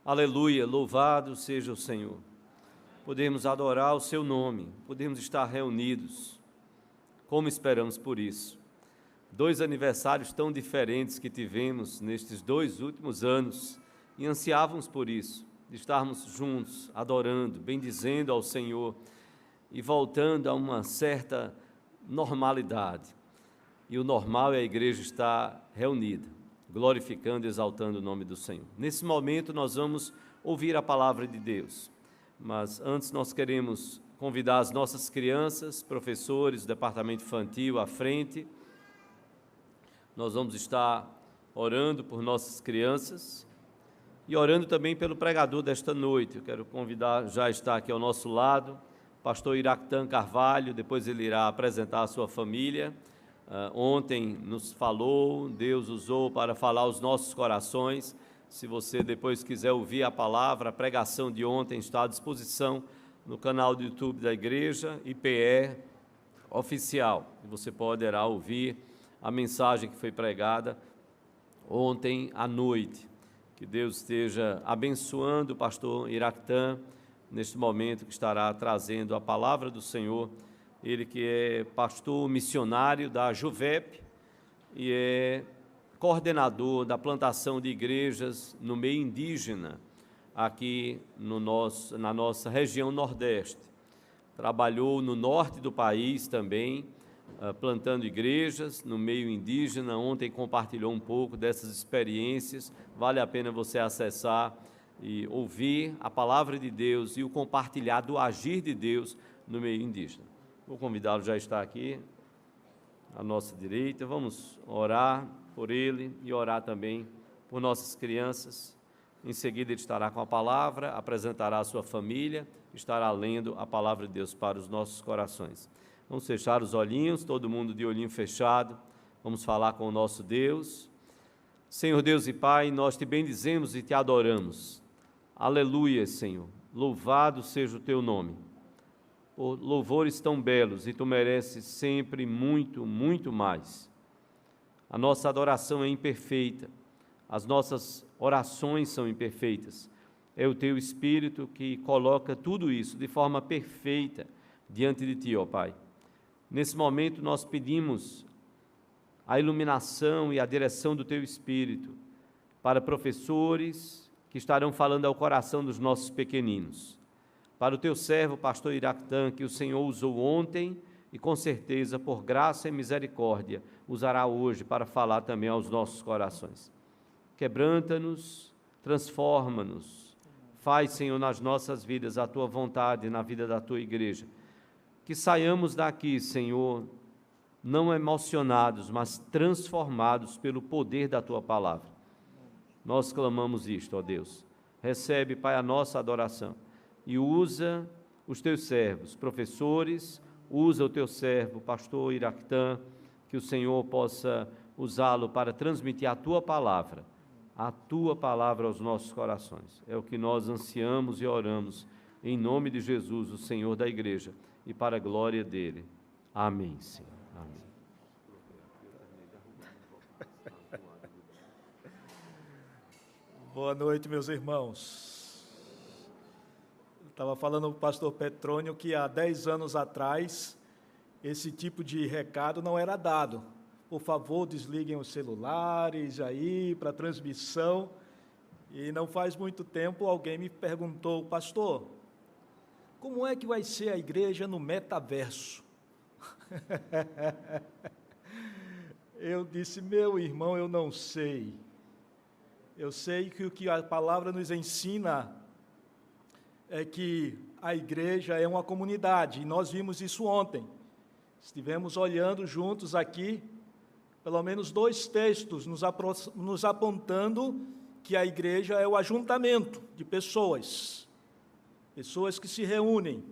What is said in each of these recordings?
Aleluia, louvado seja o Senhor. Podemos adorar o seu nome, podemos estar reunidos. Como esperamos por isso? 2 aniversários tão diferentes que tivemos nestes 2 últimos anos e ansiávamos por isso, de estarmos juntos, adorando, bendizendo ao Senhor e voltando a uma certa normalidade. E o normal é a igreja estar reunida, glorificando e exaltando o nome do Senhor. Nesse momento nós vamos ouvir a palavra de Deus, mas antes nós queremos convidar as nossas crianças, professores, do departamento infantil à frente. Nós vamos estar orando por nossas crianças e orando também pelo pregador desta noite. Eu quero convidar, já está aqui ao nosso lado, pastor Iractan Carvalho, depois ele irá apresentar a sua família. Ontem nos falou, Deus usou para falar aos nossos corações. Se você depois quiser ouvir a palavra, a pregação de ontem está à disposição no canal do YouTube da igreja, IPE Oficial. Você poderá ouvir a mensagem que foi pregada ontem à noite. Que Deus esteja abençoando o pastor Iractan neste momento que estará trazendo a palavra do Senhor. Ele que é pastor missionário da Juvep e é coordenador da plantação de igrejas no meio indígena, aqui na nossa região Nordeste. Trabalhou no norte do país também, plantando igrejas no meio indígena. Ontem compartilhou um pouco dessas experiências. Vale a pena você acessar e ouvir a palavra de Deus e o compartilhar do agir de Deus no meio indígena. Vou convidá-lo, já está aqui à nossa direita. Vamos orar por ele e orar também por nossas crianças. Em seguida ele estará com a palavra, apresentará a sua família, estará lendo a palavra de Deus para os nossos corações. Vamos fechar os olhinhos, todo mundo de olhinho fechado. Vamos falar com o nosso Deus. Senhor Deus e Pai, nós te bendizemos e te adoramos. Aleluia, Senhor. Louvado seja o teu nome. Por louvores tão belos, e tu mereces sempre muito, muito mais. A nossa adoração é imperfeita, as nossas orações são imperfeitas. É o teu Espírito que coloca tudo isso de forma perfeita diante de ti, ó Pai. Nesse momento nós pedimos a iluminação e a direção do teu Espírito para professores que estarão falando ao coração dos nossos pequeninos. Para o teu servo, pastor Iractan, que o Senhor usou ontem e com certeza, por graça e misericórdia, usará hoje para falar também aos nossos corações. Quebranta-nos, transforma-nos, faz, Senhor, nas nossas vidas a tua vontade, na vida da tua igreja. Que saiamos daqui, Senhor, não emocionados, mas transformados pelo poder da tua palavra. Nós clamamos isto, ó Deus. Recebe, Pai, a nossa adoração. E usa os teus servos, professores, usa o teu servo, pastor Iractan, que o Senhor possa usá-lo para transmitir a tua palavra aos nossos corações. É o que nós ansiamos e oramos, em nome de Jesus, o Senhor da igreja, e para a glória dele. Amém, Senhor. Amém. Boa noite, meus irmãos. Estava falando para o pastor Petrônio que há 10 anos atrás esse tipo de recado não era dado. Por favor, desliguem os celulares aí para transmissão. E não faz muito tempo alguém me perguntou, pastor, como é que vai ser a igreja no metaverso? Eu disse, meu irmão, eu não sei. Eu sei que o que a palavra nos ensina é que a igreja é uma comunidade, e nós vimos isso ontem. Estivemos olhando juntos aqui, pelo menos 2 textos nos apontando que a igreja é o ajuntamento de pessoas que se reúnem.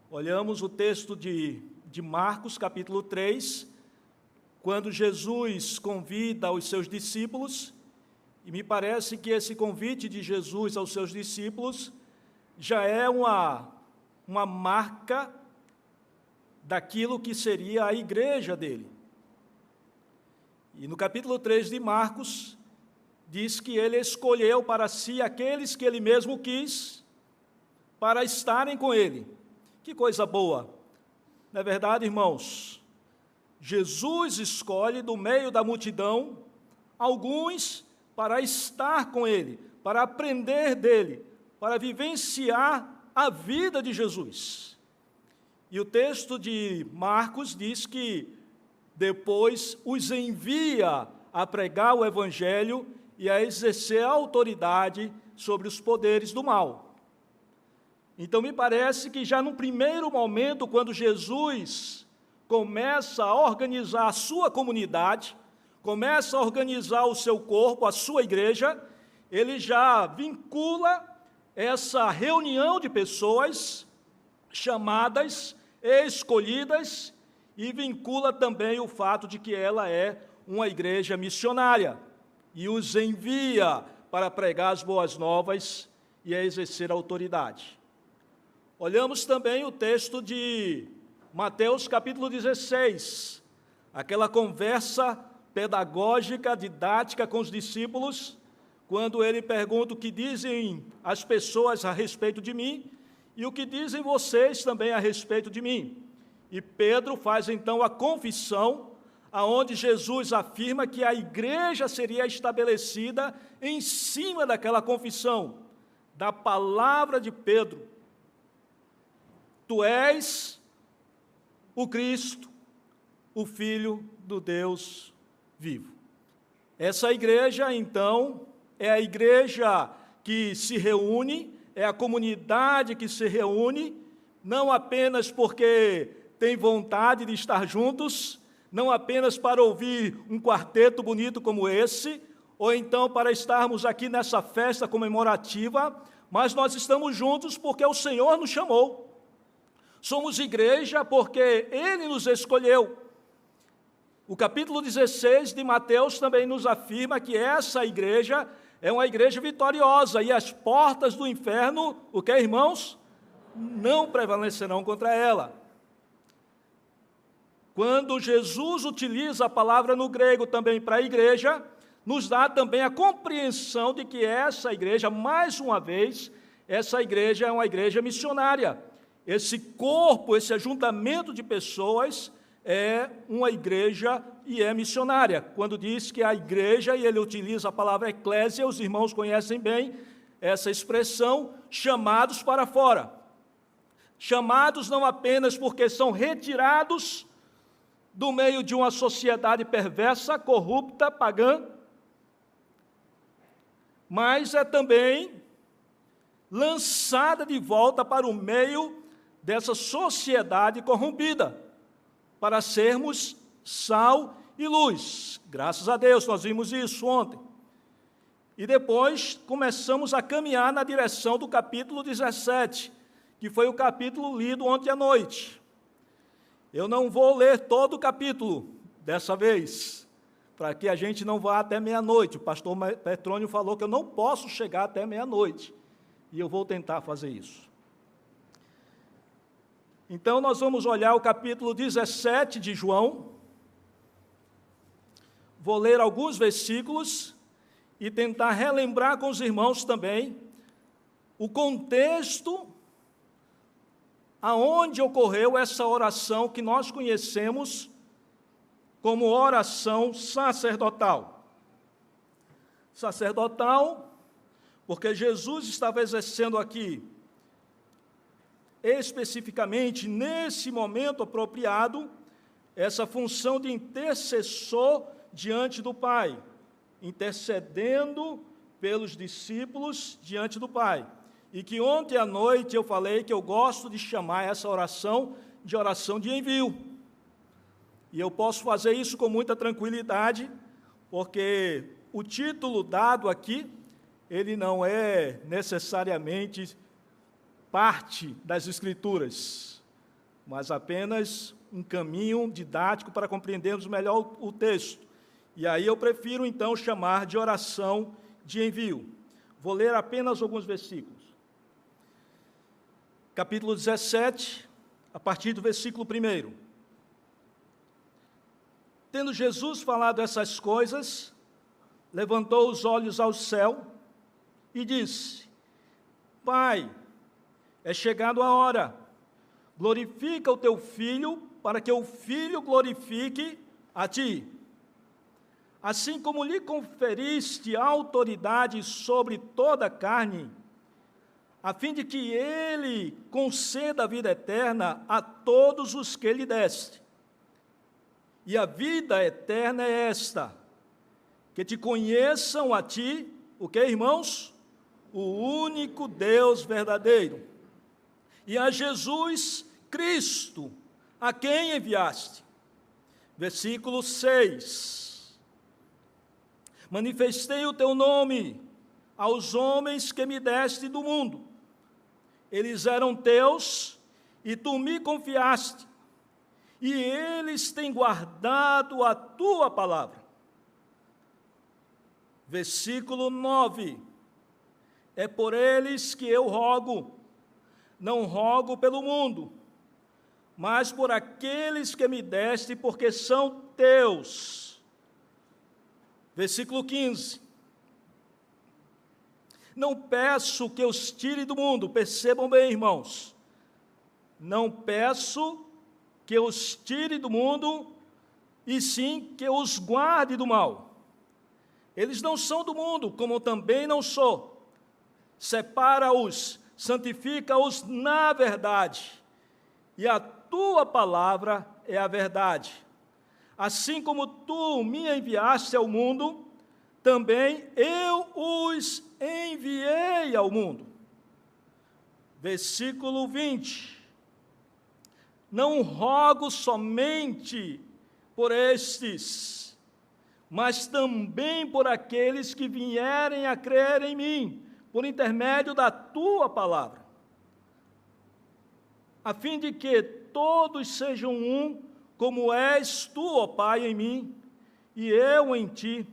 Olhamos o texto de Marcos, capítulo 3, quando Jesus convida os seus discípulos, e me parece que esse convite de Jesus aos seus discípulos já é uma marca daquilo que seria a igreja dele. E no capítulo 3 de Marcos, diz que ele escolheu para si aqueles que ele mesmo quis para estarem com ele. Que coisa boa! Não é verdade, irmãos? Jesus escolhe do meio da multidão alguns para estar com ele, para aprender dele, para vivenciar a vida de Jesus. E o texto de Marcos diz que depois os envia a pregar o evangelho e a exercer a autoridade sobre os poderes do mal. Então me parece que já no primeiro momento, quando Jesus começa a organizar a sua comunidade, começa a organizar o seu corpo, a sua igreja, ele já vincula essa reunião de pessoas chamadas, escolhidas, e vincula também o fato de que ela é uma igreja missionária, e os envia para pregar as boas novas e a exercer a autoridade. Olhamos também o texto de Mateus capítulo 16, aquela conversa pedagógica, didática com os discípulos, quando ele pergunta o que dizem as pessoas a respeito de mim e o que dizem vocês também a respeito de mim. E Pedro faz então a confissão, aonde Jesus afirma que a igreja seria estabelecida em cima daquela confissão, da palavra de Pedro. Tu és o Cristo, o Filho do Deus vivo. Essa igreja, então, é a igreja que se reúne, é a comunidade que se reúne, não apenas porque tem vontade de estar juntos, não apenas para ouvir um quarteto bonito como esse, ou então para estarmos aqui nessa festa comemorativa, mas nós estamos juntos porque o Senhor nos chamou. Somos igreja porque Ele nos escolheu. O capítulo 16 de Mateus também nos afirma que essa igreja é uma igreja vitoriosa e as portas do inferno, o que, irmãos? Não prevalecerão contra ela. Quando Jesus utiliza a palavra no grego também para a igreja, nos dá também a compreensão de que essa igreja, mais uma vez, essa igreja é uma igreja missionária. Esse corpo, esse ajuntamento de pessoas é uma igreja e é missionária. Quando diz que a igreja, e ele utiliza a palavra eclésia, os irmãos conhecem bem essa expressão, chamados para fora. Chamados não apenas porque são retirados do meio de uma sociedade perversa, corrupta, pagã, mas é também lançada de volta para o meio dessa sociedade corrompida, para sermos sal e luz. Graças a Deus, nós vimos isso ontem. E depois começamos a caminhar na direção do capítulo 17, que foi o capítulo lido ontem à noite. Eu não vou ler todo o capítulo dessa vez, para que a gente não vá até meia-noite. O pastor Petrônio falou que eu não posso chegar até meia-noite, e eu vou tentar fazer isso. Então, nós vamos olhar o capítulo 17 de João. Vou ler alguns versículos e tentar relembrar com os irmãos também o contexto aonde ocorreu essa oração que nós conhecemos como oração sacerdotal. Sacerdotal, porque Jesus estava exercendo aqui, especificamente nesse momento apropriado, essa função de intercessor diante do Pai, intercedendo pelos discípulos diante do Pai. E que ontem à noite eu falei que eu gosto de chamar essa oração de envio. E eu posso fazer isso com muita tranquilidade, porque o título dado aqui, ele não é necessariamente parte das Escrituras, mas apenas um caminho didático para compreendermos melhor o texto. E aí eu prefiro, então, chamar de oração de envio. Vou ler apenas alguns versículos. Capítulo 17, a partir do versículo 1. Tendo Jesus falado essas coisas, levantou os olhos ao céu e disse: Pai, é chegado a hora, glorifica o teu Filho, para que o Filho glorifique a ti. Assim como lhe conferiste autoridade sobre toda a carne, a fim de que ele conceda a vida eterna a todos os que lhe deste. E a vida eterna é esta: que te conheçam a ti, o que, irmãos? O único Deus verdadeiro, e a Jesus Cristo, a quem enviaste. Versículo 6. Manifestei o teu nome aos homens que me deste do mundo. Eles eram teus, e tu me confiaste, e eles têm guardado a tua palavra. Versículo 9. É por eles que eu rogo, não rogo pelo mundo, mas por aqueles que me deste, porque são teus. Versículo 15. Não peço que os tire do mundo, percebam bem, irmãos, não peço que os tire do mundo, e sim que os guarde do mal. Eles não são do mundo, como também não sou. Separa-os, santifica-os na verdade, e a tua palavra é a verdade. Assim como tu me enviaste ao mundo, também eu os enviei ao mundo. Versículo 20. Não rogo somente por estes, mas também por aqueles que vierem a crer em mim, por intermédio da tua palavra, a fim de que todos sejam um, como és tu, ó Pai, em mim, e eu em ti,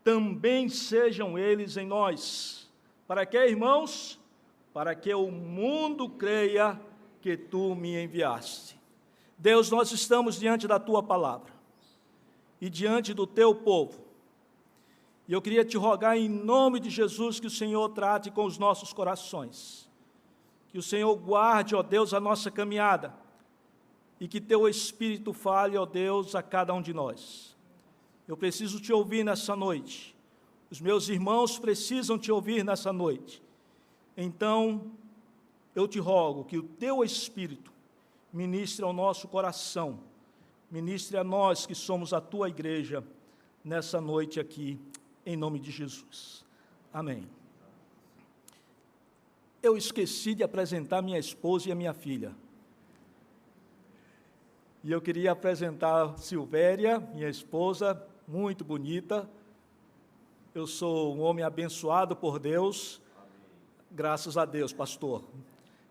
também sejam eles em nós. Para que, irmãos? Para que o mundo creia que tu me enviaste. Deus, nós estamos diante da tua palavra e diante do teu povo. E eu queria te rogar em nome de Jesus que o Senhor trate com os nossos corações, que o Senhor guarde, ó Deus, a nossa caminhada, e que teu Espírito fale, ó Deus, a cada um de nós. Eu preciso te ouvir nessa noite, os meus irmãos precisam te ouvir nessa noite. Então, eu te rogo que o teu Espírito ministre ao nosso coração, ministre a nós que somos a tua igreja, nessa noite aqui, em nome de Jesus. Amém. Eu esqueci de apresentar minha esposa e a minha filha. E eu queria apresentar Silvéria, minha esposa, muito bonita. Eu sou um homem abençoado por Deus. Graças a Deus, pastor.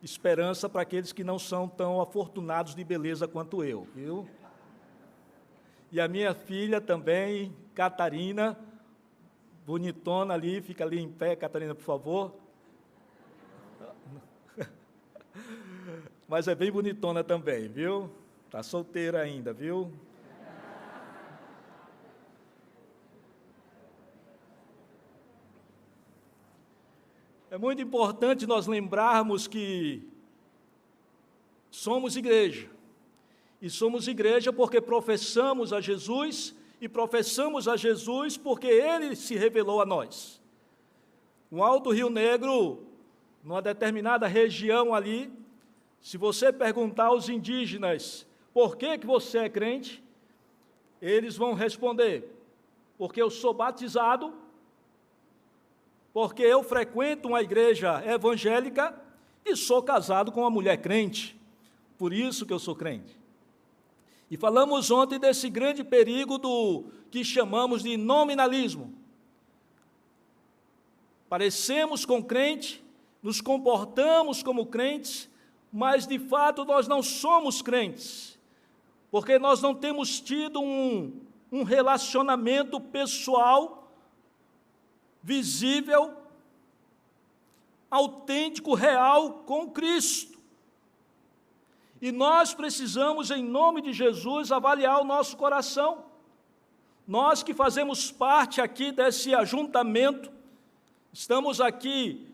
Esperança para aqueles que não são tão afortunados de beleza quanto eu, viu? E a minha filha também, Catarina, bonitona ali, fica ali em pé, Catarina, por favor. Mas é bem bonitona também, viu? Está solteira ainda, viu? É muito importante nós lembrarmos que somos igreja. E somos igreja porque professamos a Jesus, e professamos a Jesus porque Ele se revelou a nós. No Alto Rio Negro, numa determinada região ali, se você perguntar aos indígenas, por que você é crente? Eles vão responder, porque eu sou batizado, porque eu frequento uma igreja evangélica e sou casado com uma mulher crente, por isso que eu sou crente. E falamos ontem desse grande perigo do que chamamos de nominalismo. Parecemos com crente, nos comportamos como crentes, mas de fato nós não somos crentes, porque nós não temos tido um relacionamento pessoal, visível, autêntico, real com Cristo. E nós precisamos, em nome de Jesus, avaliar o nosso coração. nós que fazemos parte aqui desse ajuntamento, estamos aqui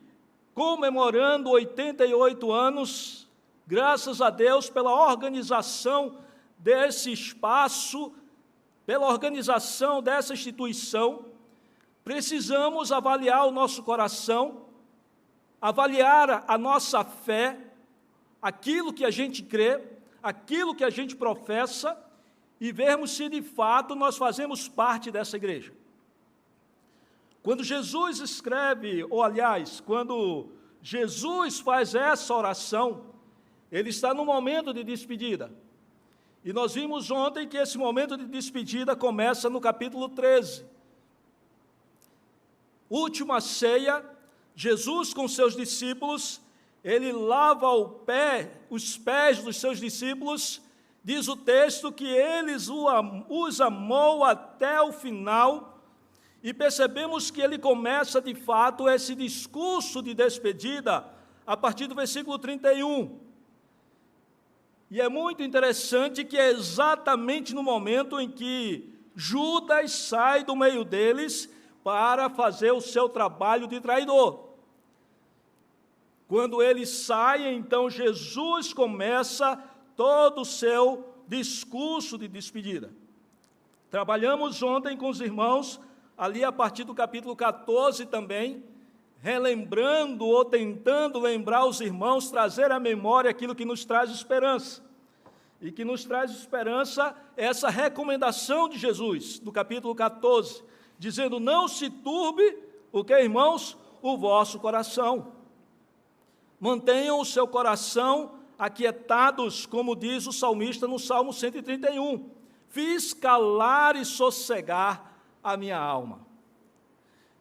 comemorando 88 anos, graças a Deus pela organização desse espaço, pela organização dessa instituição. Precisamos avaliar o nosso coração, avaliar a nossa fé, aquilo que a gente crê, aquilo que a gente professa, e vermos se de fato nós fazemos parte dessa igreja. Quando Jesus escreve, ou aliás, quando Jesus faz essa oração, ele está no momento de despedida. E nós vimos ontem que esse momento de despedida começa no capítulo 13. Última ceia, Jesus com seus discípulos, ele lava os pés dos seus discípulos. Diz o texto que eles os amou até o final, e percebemos que ele começa de fato esse discurso de despedida a partir do versículo 31. E é muito interessante que é exatamente no momento em que Judas sai do meio deles para fazer o seu trabalho de traidor. Quando ele sai, então Jesus começa todo o seu discurso de despedida. Trabalhamos ontem com os irmãos, ali a partir do capítulo 14 também, relembrando ou tentando lembrar os irmãos, trazer à memória aquilo que nos traz esperança. E que nos traz esperança essa recomendação de Jesus, do capítulo 14, dizendo: não se turbe, o que, irmãos? O vosso coração. Mantenham o seu coração aquietados, como diz o salmista no Salmo 131. Fiz calar e sossegar a minha alma.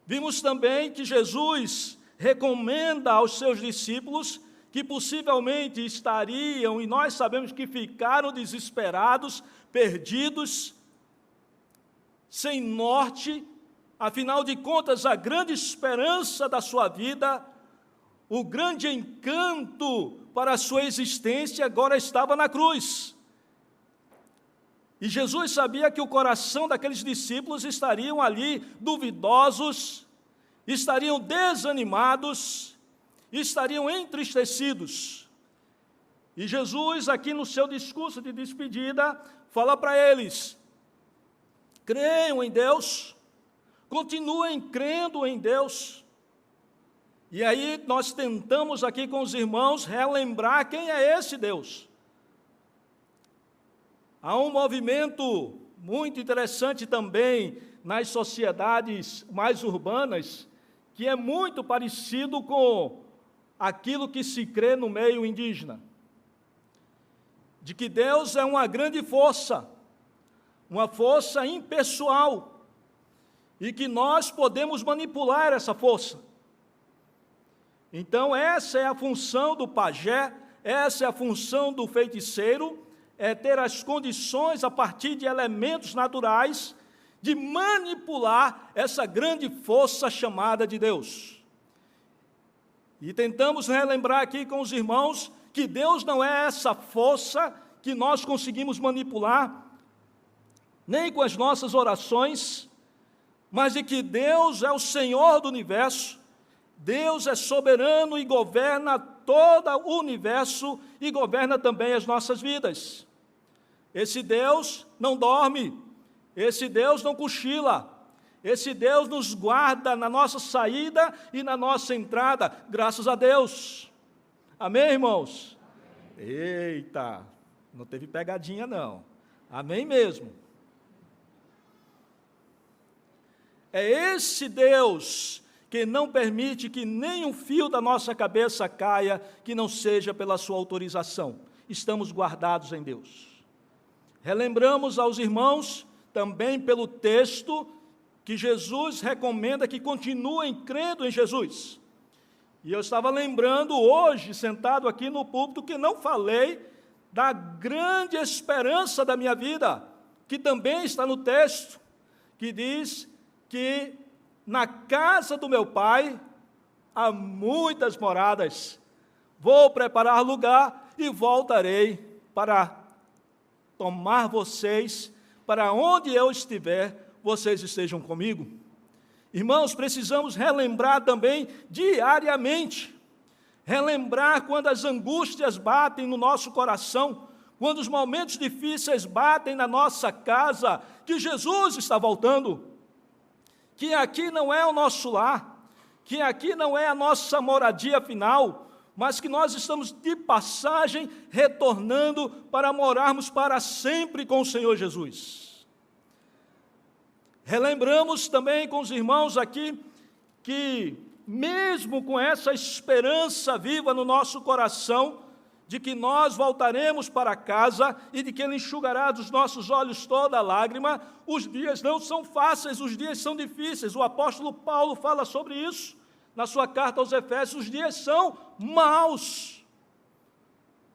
Vimos também que Jesus recomenda aos seus discípulos que possivelmente estariam, e nós sabemos que ficaram desesperados, perdidos, sem norte. Afinal de contas, a grande esperança da sua vida, o grande encanto para a sua existência agora estava na cruz. E Jesus sabia que o coração daqueles discípulos estariam ali duvidosos, estariam desanimados, estariam entristecidos. E Jesus, aqui no seu discurso de despedida, fala para eles: creiam em Deus, continuem crendo em Deus. E aí nós tentamos aqui com os irmãos relembrar quem é esse Deus. Há um movimento muito interessante também nas sociedades mais urbanas, que é muito parecido com aquilo que se crê no meio indígena, de que Deus é uma grande força, uma força impessoal, e que nós podemos manipular essa força. Então, essa é a função do pajé, essa é a função do feiticeiro, é ter as condições, a partir de elementos naturais, de manipular essa grande força chamada de Deus. E tentamos relembrar aqui com os irmãos que Deus não é essa força que nós conseguimos manipular, nem com as nossas orações, mas de que Deus é o Senhor do universo. Deus é soberano e governa todo o universo e governa também as nossas vidas. Esse Deus não dorme, esse Deus não cochila, esse Deus nos guarda na nossa saída e na nossa entrada, graças a Deus. Amém, irmãos? Amém. Eita, não teve pegadinha não. Amém mesmo. É esse Deus que não permite que nenhum fio da nossa cabeça caia, que não seja pela sua autorização. Estamos guardados em Deus. Relembramos aos irmãos, também pelo texto, que Jesus recomenda que continuem crendo em Jesus. E eu estava lembrando hoje, sentado aqui no púlpito, que não falei da grande esperança da minha vida, que também está no texto, que diz que na casa do meu Pai há muitas moradas. Vou preparar lugar e voltarei para tomar vocês para onde eu estiver, vocês estejam comigo. Irmãos, precisamos relembrar também diariamente, relembrar quando as angústias batem no nosso coração, quando os momentos difíceis batem na nossa casa, que Jesus está voltando, que aqui não é o nosso lar, que aqui não é a nossa moradia final, mas que nós estamos de passagem, retornando para morarmos para sempre com o Senhor Jesus. Relembramos também com os irmãos aqui, que mesmo com essa esperança viva no nosso coração, de que nós voltaremos para casa e de que Ele enxugará dos nossos olhos toda lágrima, os dias não são fáceis, os dias são difíceis. O apóstolo Paulo fala sobre isso na sua carta aos Efésios, os dias são maus.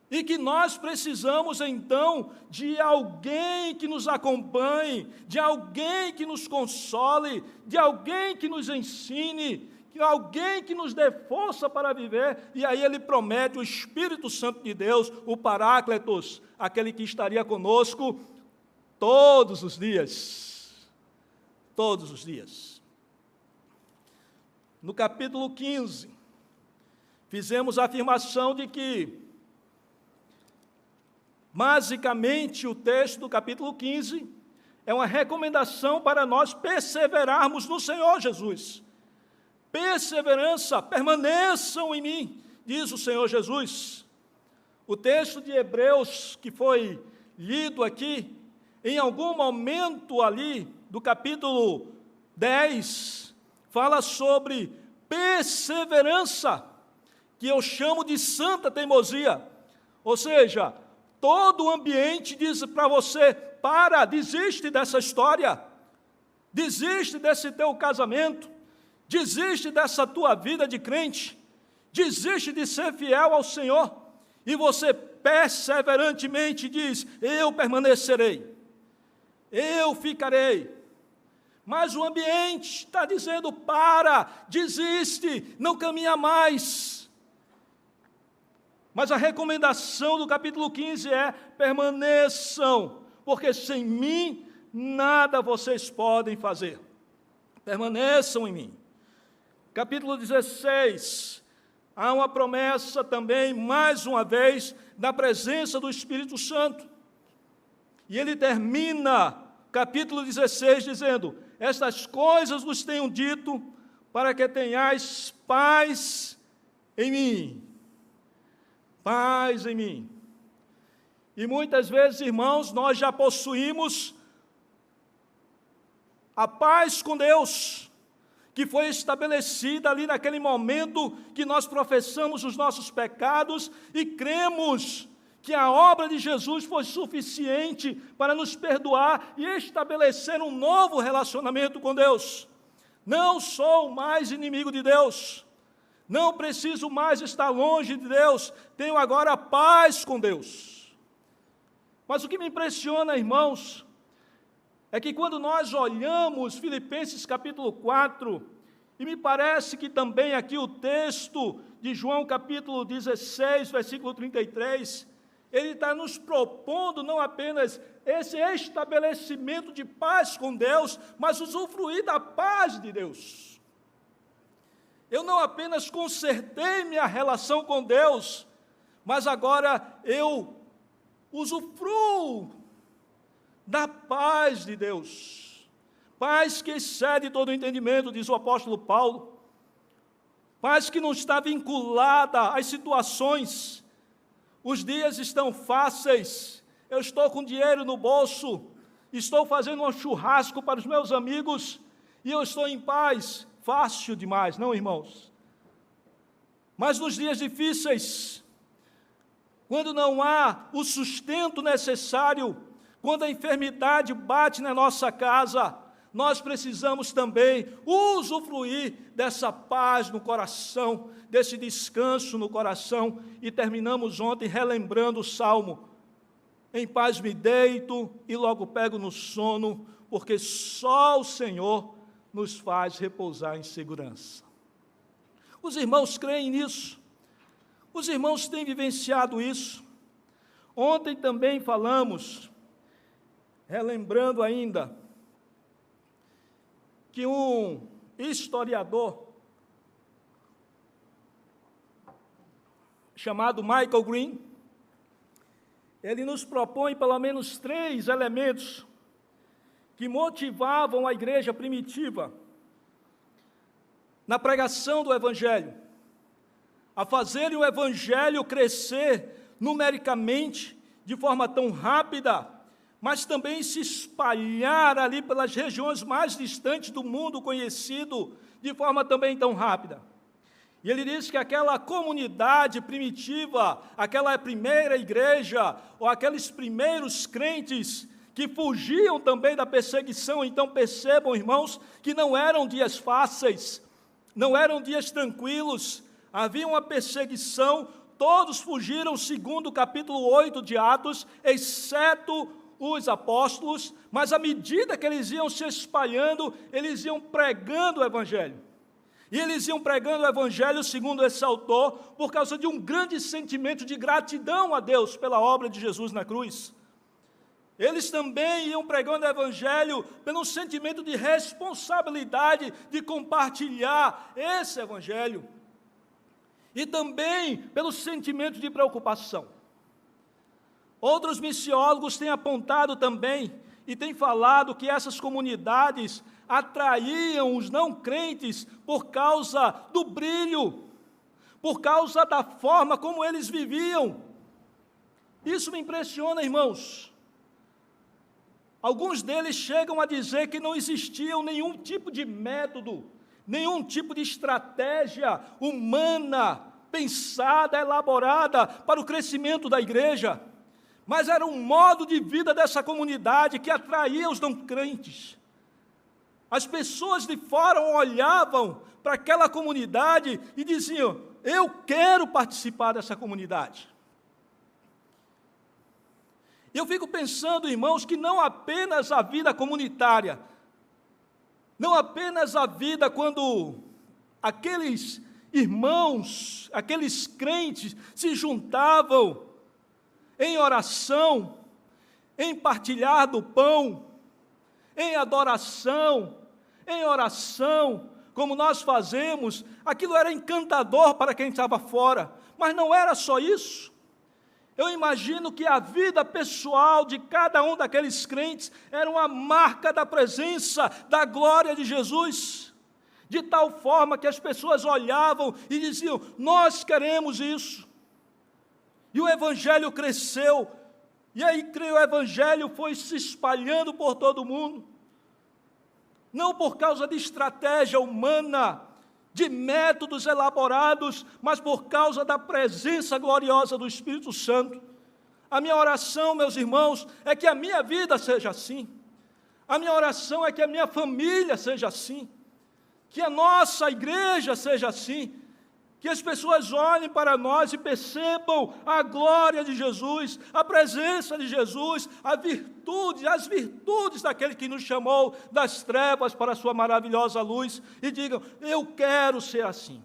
E que nós precisamos, então, de alguém que nos acompanhe, de alguém que nos console, de alguém que nos ensine, de alguém que nos dê força para viver. E aí ele promete o Espírito Santo de Deus, o Paráclitos, aquele que estaria conosco todos os dias. Todos os dias. No capítulo 15, fizemos a afirmação de que, basicamente, o texto do capítulo 15 é uma recomendação para nós perseverarmos no Senhor Jesus. Perseverança, permaneçam em mim, diz o Senhor Jesus. O texto de Hebreus, que foi lido aqui, em algum momento ali, do capítulo 10, fala sobre perseverança, que eu chamo de santa teimosia. Ou seja, todo o ambiente diz para você, desiste dessa história, desiste desse teu casamento, desiste dessa tua vida de crente, desiste de ser fiel ao Senhor, e você perseverantemente diz, eu permanecerei, eu ficarei. Mas o ambiente está dizendo, desiste, não caminha mais. Mas a recomendação do capítulo 15 é, permaneçam, porque sem mim nada vocês podem fazer. Permaneçam em mim. Capítulo 16, há uma promessa também, mais uma vez, da presença do Espírito Santo. E ele termina, capítulo 16, dizendo, estas coisas vos tenho dito, para que tenhais paz em mim. Paz em mim. E muitas vezes, irmãos, nós já possuímos a paz com Deus, que foi estabelecida ali naquele momento que nós professamos os nossos pecados e cremos que a obra de Jesus foi suficiente para nos perdoar e estabelecer um novo relacionamento com Deus. Não sou mais inimigo de Deus, não preciso mais estar longe de Deus, tenho agora paz com Deus. Mas o que me impressiona, irmãos, é que quando nós olhamos Filipenses capítulo 4, e me parece que também aqui o texto de João capítulo 16, versículo 33, ele está nos propondo não apenas esse estabelecimento de paz com Deus, mas usufruir da paz de Deus. Eu não apenas consertei minha relação com Deus, mas agora eu usufruo da paz de Deus, paz que excede todo entendimento, diz o apóstolo Paulo, paz que não está vinculada às situações. Os dias estão fáceis, eu estou com dinheiro no bolso, estou fazendo um churrasco para os meus amigos, e eu estou em paz, fácil demais, não, irmãos? Mas nos dias difíceis, quando não há o sustento necessário, quando a enfermidade bate na nossa casa, nós precisamos também usufruir dessa paz no coração, desse descanso no coração, e terminamos ontem relembrando o Salmo, em paz me deito e logo pego no sono, porque só o Senhor nos faz repousar em segurança. Os irmãos creem nisso, os irmãos têm vivenciado isso. Ontem também falamos, relembrando ainda, que um historiador chamado Michael Green, ele nos propõe pelo menos 3 elementos que motivavam a igreja primitiva na pregação do Evangelho, a fazerem o Evangelho crescer numericamente de forma tão rápida, mas também se espalhar ali pelas regiões mais distantes do mundo conhecido de forma também tão rápida. E ele diz que aquela comunidade primitiva, aquela primeira igreja, ou aqueles primeiros crentes que fugiam também da perseguição, então percebam, irmãos, que não eram dias fáceis, não eram dias tranquilos, havia uma perseguição, todos fugiram segundo o capítulo 8 de Atos, exceto os apóstolos, mas à medida que eles iam se espalhando, eles iam pregando o Evangelho. E eles iam pregando o Evangelho, segundo esse autor, por causa de um grande sentimento de gratidão a Deus pela obra de Jesus na cruz. Eles também iam pregando o Evangelho pelo sentimento de responsabilidade de compartilhar esse Evangelho. E também pelo sentimento de preocupação. Outros missiólogos têm apontado também e têm falado que essas comunidades atraíam os não crentes por causa do brilho, por causa da forma como eles viviam. Isso me impressiona, irmãos. Alguns deles chegam a dizer que não existia nenhum tipo de método, nenhum tipo de estratégia humana, pensada, elaborada para o crescimento da igreja, mas era um modo de vida dessa comunidade que atraía os não crentes. As pessoas de fora olhavam para aquela comunidade e diziam: eu quero participar dessa comunidade. E eu fico pensando, irmãos, que não apenas a vida comunitária, não apenas a vida quando aqueles irmãos, aqueles crentes se juntavam em oração, em partilhar do pão, em adoração, em oração, como nós fazemos, aquilo era encantador para quem estava fora, mas não era só isso. Eu imagino que a vida pessoal de cada um daqueles crentes era uma marca da presença, da glória de Jesus, de tal forma que as pessoas olhavam e diziam: nós queremos isso. E o Evangelho cresceu, e aí creio o Evangelho foi se espalhando por todo o mundo, não por causa de estratégia humana, de métodos elaborados, mas por causa da presença gloriosa do Espírito Santo. A minha oração, meus irmãos, é que a minha vida seja assim. A minha oração é que a minha família seja assim. Que a nossa igreja seja assim. Que as pessoas olhem para nós e percebam a glória de Jesus, a presença de Jesus, as virtudes daquele que nos chamou das trevas para a sua maravilhosa luz, e digam: eu quero ser assim.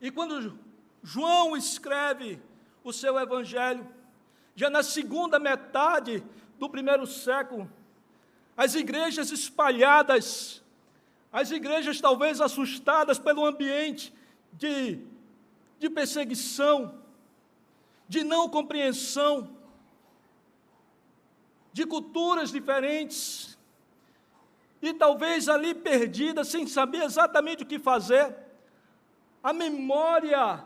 E quando João escreve o seu evangelho, já na segunda metade do primeiro século, as igrejas espalhadas, as igrejas talvez assustadas pelo ambiente de perseguição, de não compreensão, de culturas diferentes, e talvez ali perdidas, sem saber exatamente o que fazer, a memória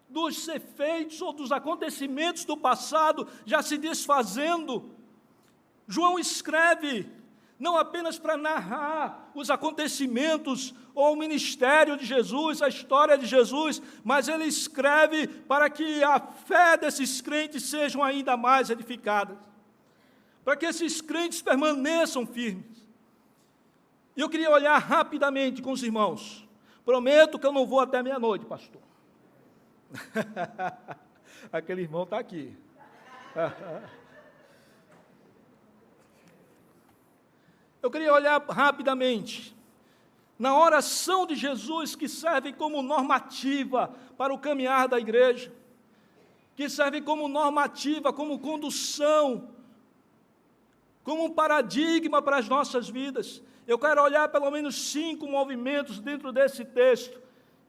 dos efeitos ou dos acontecimentos do passado já se desfazendo. João escreve não apenas para narrar os acontecimentos ou o ministério de Jesus, a história de Jesus, mas ele escreve para que a fé desses crentes sejam ainda mais edificadas, para que esses crentes permaneçam firmes. E eu queria olhar rapidamente com os irmãos. Prometo que eu não vou até meia-noite, pastor. Aquele irmão está aqui. Eu queria olhar rapidamente na oração de Jesus, que serve como normativa para o caminhar da igreja, que serve como normativa, como condução como um paradigma para as nossas vidas. Eu quero olhar pelo menos 5 movimentos dentro desse texto,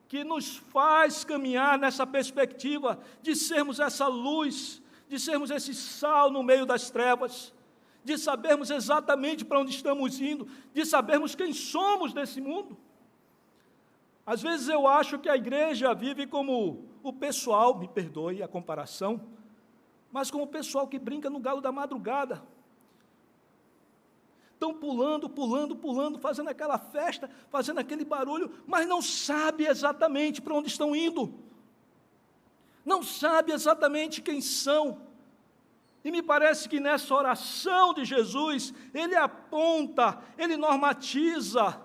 que nos faz caminhar nessa perspectiva de sermos essa luz, de sermos esse sal no meio das trevas, de sabermos exatamente para onde estamos indo, de sabermos quem somos nesse mundo. Às vezes eu acho que a igreja vive como o pessoal, me perdoe a comparação, mas como o pessoal que brinca no galo da madrugada. Estão pulando, fazendo aquela festa, fazendo aquele barulho, mas não sabe exatamente para onde estão indo. Não sabe exatamente quem são. E me parece que nessa oração de Jesus, ele aponta, ele normatiza,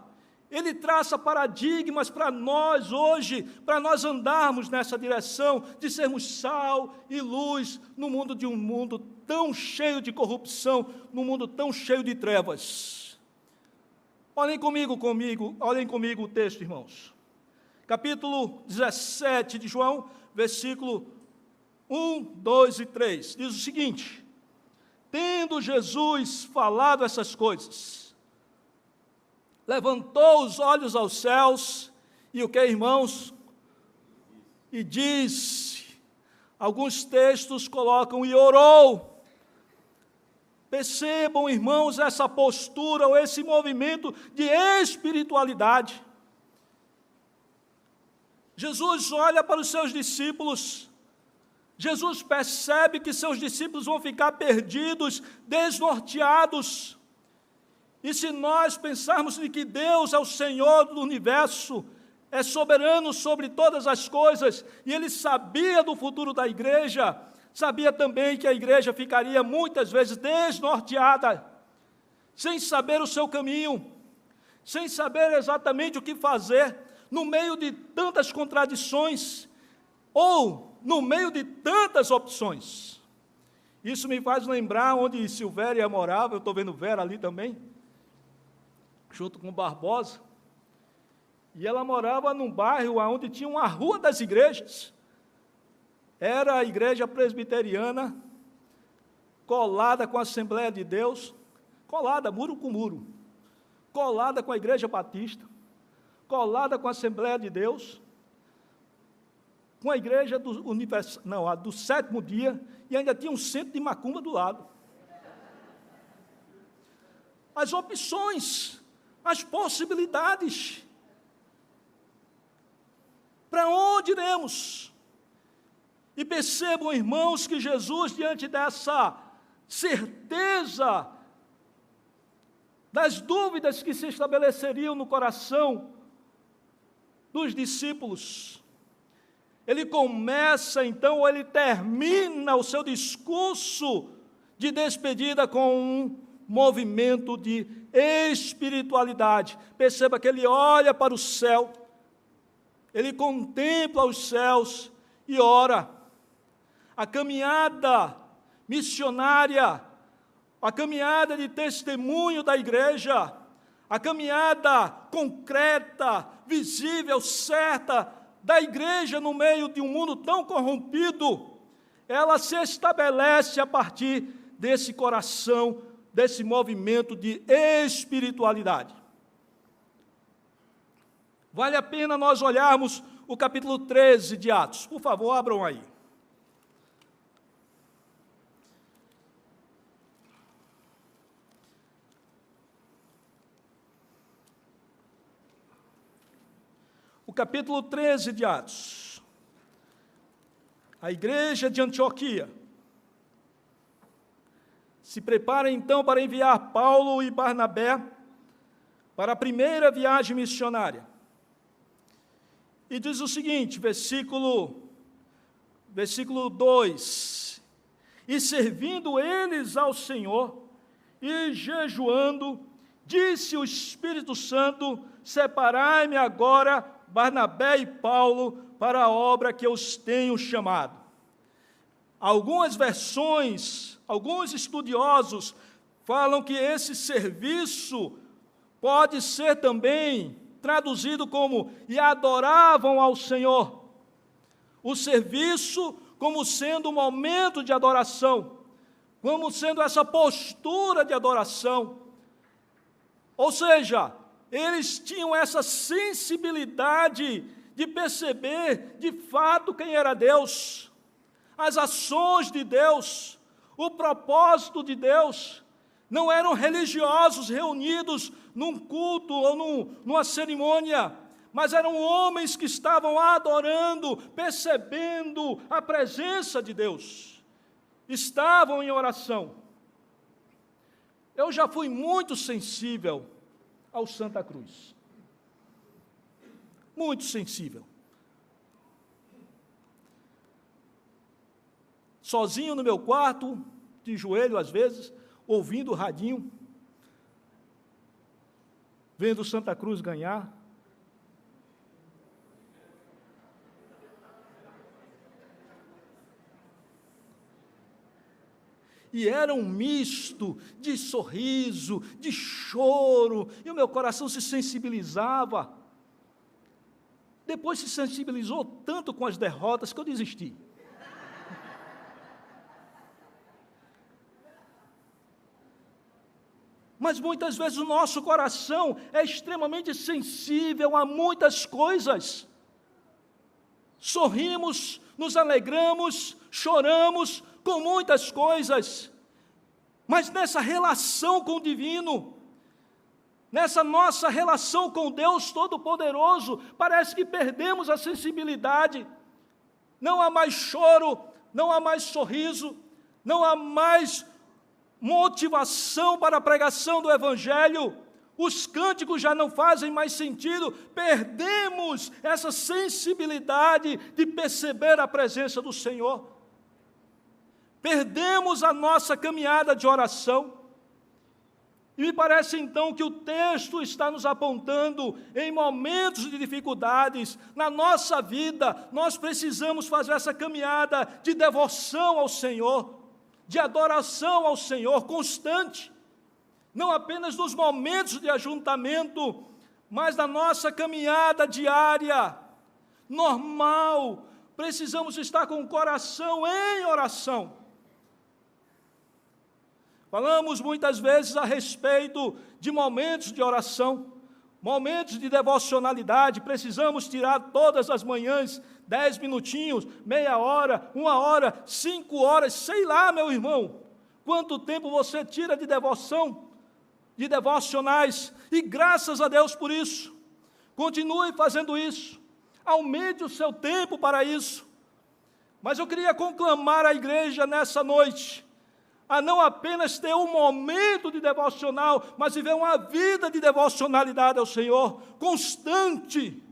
ele traça paradigmas para nós hoje, para nós andarmos nessa direção de sermos sal e luz no mundo de um mundo tão cheio de corrupção, num mundo tão cheio de trevas. Olhem comigo o texto, irmãos. Capítulo 17 de João, versículo 1, 2 e 3. Diz o seguinte: tendo Jesus falado essas coisas, levantou os olhos aos céus, e o que, irmãos? E disse, alguns textos colocam, e orou. Percebam, irmãos, essa postura, ou esse movimento de espiritualidade. Jesus olha para os seus discípulos, Jesus percebe que seus discípulos vão ficar perdidos, desnorteados. E se nós pensarmos em que Deus é o Senhor do universo, é soberano sobre todas as coisas, e Ele sabia do futuro da igreja, sabia também que a igreja ficaria muitas vezes desnorteada, sem saber o seu caminho, sem saber exatamente o que fazer, no meio de tantas contradições, ou no meio de tantas opções. Isso me faz lembrar onde Silvéria morava, eu estou vendo Vera ali também, junto com Barbosa, e ela morava num bairro onde tinha uma rua das igrejas. Era a igreja presbiteriana, colada com a Assembleia de Deus, colada muro com muro, colada com a igreja batista, colada com a Assembleia de Deus, com a igreja do sétimo dia, e ainda tinha um centro de macumba do lado. As opções, as possibilidades. Para onde iremos? E percebam, irmãos, que Jesus, diante dessa certeza das dúvidas que se estabeleceriam no coração dos discípulos, ele começa então, ou ele termina o seu discurso de despedida com um movimento de espiritualidade. Perceba que ele olha para o céu, ele contempla os céus e ora. A caminhada missionária, a caminhada de testemunho da igreja, a caminhada concreta, visível, certa da igreja no meio de um mundo tão corrompido, ela se estabelece a partir desse coração, desse movimento de espiritualidade. Vale a pena nós olharmos o capítulo 13 de Atos. Por favor, abram aí. O capítulo 13 de Atos. A igreja de Antioquia se prepara então para enviar Paulo e Barnabé para a primeira viagem missionária. E diz o seguinte, versículo 2: e servindo eles ao Senhor, e jejuando, disse o Espírito Santo: separai-me agora Barnabé e Paulo para a obra que eu os tenho chamado. Algumas versões, alguns estudiosos falam que esse serviço pode ser também traduzido como e adoravam ao Senhor. O serviço como sendo um momento de adoração. como sendo essa postura de adoração. Ou seja, eles tinham essa sensibilidade de perceber de fato quem era Deus, as ações de Deus, o propósito de Deus. Não eram religiosos reunidos num culto ou numa cerimônia, mas eram homens que estavam adorando, percebendo a presença de Deus. Estavam em oração. Eu já fui muito sensível ao Santa Cruz. Muito sensível. Sozinho no meu quarto, de joelho às vezes, ouvindo o radinho, vendo Santa Cruz ganhar. E era um misto de sorriso, de choro, e o meu coração se sensibilizava. Depois se sensibilizou tanto com as derrotas que eu desisti. Mas muitas vezes o nosso coração é extremamente sensível a muitas coisas. Sorrimos, nos alegramos, choramos com muitas coisas, mas nessa relação com o divino, nessa nossa relação com Deus Todo-Poderoso, parece que perdemos a sensibilidade. Não há mais choro, não há mais sorriso, não há mais motivação para a pregação do Evangelho. Os cânticos já não fazem mais sentido, perdemos essa sensibilidade de perceber a presença do Senhor. Perdemos a nossa caminhada de oração. E me parece então que o texto está nos apontando, em momentos de dificuldades, na nossa vida, nós precisamos fazer essa caminhada de devoção ao Senhor, de adoração ao Senhor constante, não apenas nos momentos de ajuntamento, mas na nossa caminhada diária, normal, precisamos estar com o coração em oração. Falamos muitas vezes a respeito de momentos de oração, momentos de devocionalidade. Precisamos tirar todas as manhãs 10 minutinhos, meia hora, 1 hora, 5 horas, sei lá, meu irmão, quanto tempo você tira de devoção, de devocionais, e graças a Deus por isso. Continue fazendo isso, aumente o seu tempo para isso. Mas eu queria conclamar a igreja nessa noite a não apenas ter um momento de devocional, mas viver uma vida de devocionalidade ao Senhor, constante,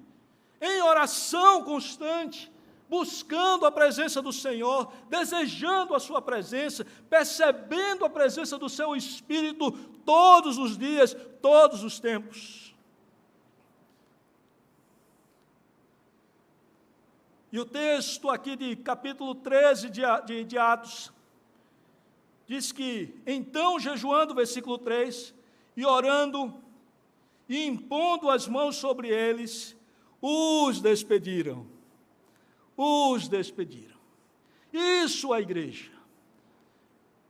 em oração constante, buscando a presença do Senhor, desejando a sua presença, percebendo a presença do seu Espírito todos os dias, todos os tempos. E o texto aqui de capítulo 13 de Atos, diz que, então, jejuando, versículo 3, e orando, e impondo as mãos sobre eles, os despediram. Os despediram. Isso é a igreja.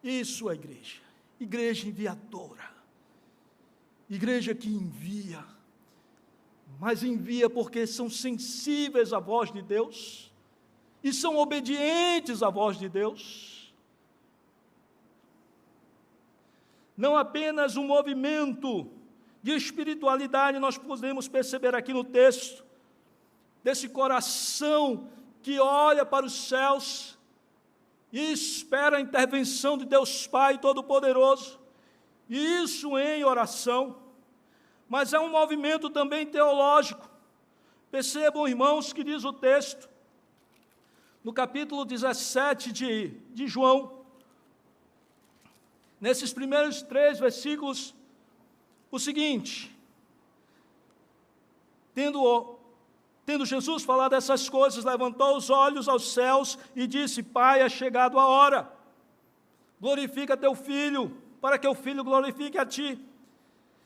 Isso é a igreja. Igreja enviadora. Igreja que envia. Mas envia porque são sensíveis à voz de Deus e são obedientes à voz de Deus. Não apenas um movimento de espiritualidade, nós podemos perceber aqui no texto, desse coração que olha para os céus e espera a intervenção de Deus Pai Todo-Poderoso, e isso em oração, mas é um movimento também teológico. Percebam, irmãos, que diz o texto, no capítulo 17 de João, nesses primeiros 3 versículos, o seguinte: tendo Jesus falado essas coisas, levantou os olhos aos céus e disse: Pai, é chegado a hora, glorifica teu Filho, para que o Filho glorifique a ti.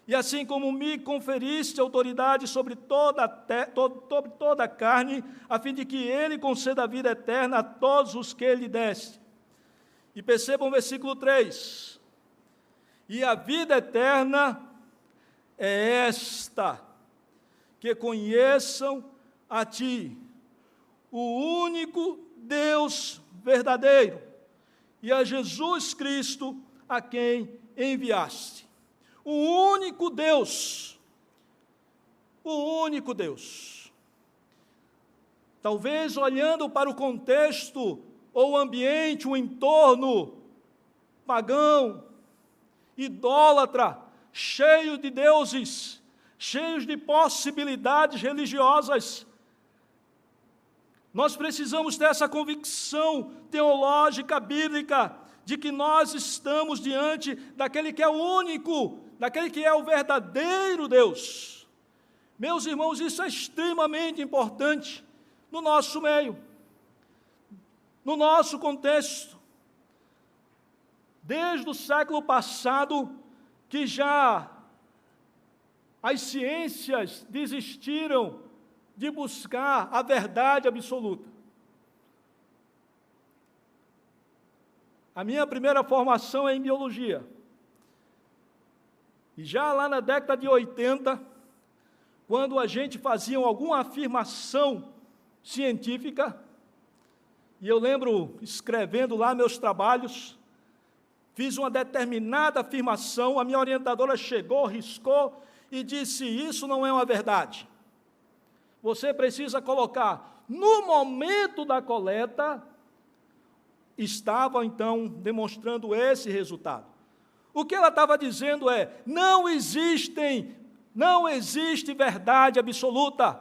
E assim como me conferiste autoridade sobre toda a carne, a fim de que ele conceda a vida eterna a todos os que lhe deste. E percebam o versículo 3. E a vida eterna é esta, que conheçam a Ti, o único Deus verdadeiro, e a Jesus Cristo, a quem enviaste. O único Deus. O único Deus. Talvez olhando para o contexto, ou o ambiente, o entorno pagão, idólatra, cheio de deuses, cheios de possibilidades religiosas, nós precisamos ter essa convicção teológica, bíblica, de que nós estamos diante daquele que é o único, daquele que é o verdadeiro Deus. Meus irmãos, isso é extremamente importante no nosso meio, no nosso contexto. Desde o século passado, que já as ciências desistiram de buscar a verdade absoluta. A minha primeira formação é em biologia. E já lá na década de 80, quando a gente fazia alguma afirmação científica, e eu lembro escrevendo lá meus trabalhos, fiz uma determinada afirmação, a minha orientadora chegou, riscou e disse: isso não é uma verdade. Você precisa colocar, no momento da coleta, estava então demonstrando esse resultado. O que ela estava dizendo é: não existe verdade absoluta.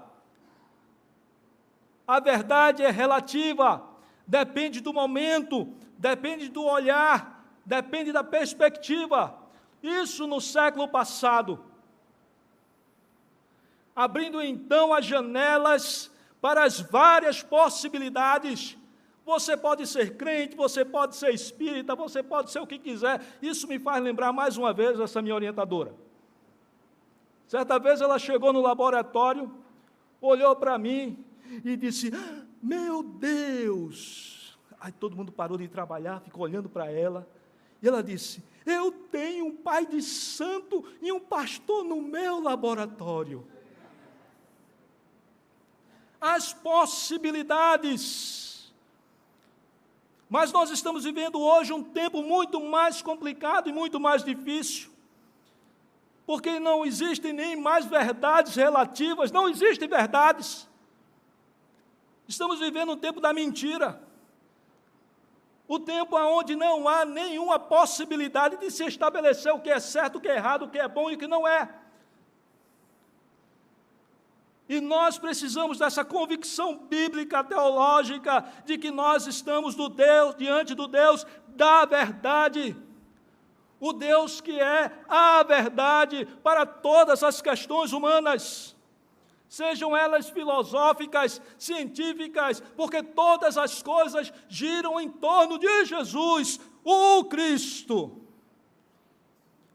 A verdade é relativa, depende do momento, depende do olhar, depende da perspectiva. Isso no século passado. Abrindo então as janelas para as várias possibilidades. Você pode ser crente, você pode ser espírita, você pode ser o que quiser. Isso me faz lembrar mais uma vez essa minha orientadora. Certa vez ela chegou no laboratório, olhou para mim e disse: meu Deus! Aí todo mundo parou de trabalhar, ficou olhando para ela. E ela disse: eu tenho um pai de santo e um pastor no meu laboratório. As possibilidades. Mas nós estamos vivendo hoje um tempo muito mais complicado e muito mais difícil, porque não existem nem mais verdades relativas, não existem verdades. Estamos vivendo um tempo da mentira, o tempo onde não há nenhuma possibilidade de se estabelecer o que é certo, o que é errado, o que é bom e o que não é. E nós precisamos dessa convicção bíblica, teológica, de que nós estamos diante do Deus da verdade. O Deus que é a verdade para todas as questões humanas, sejam elas filosóficas, científicas, porque todas as coisas giram em torno de Jesus, o Cristo.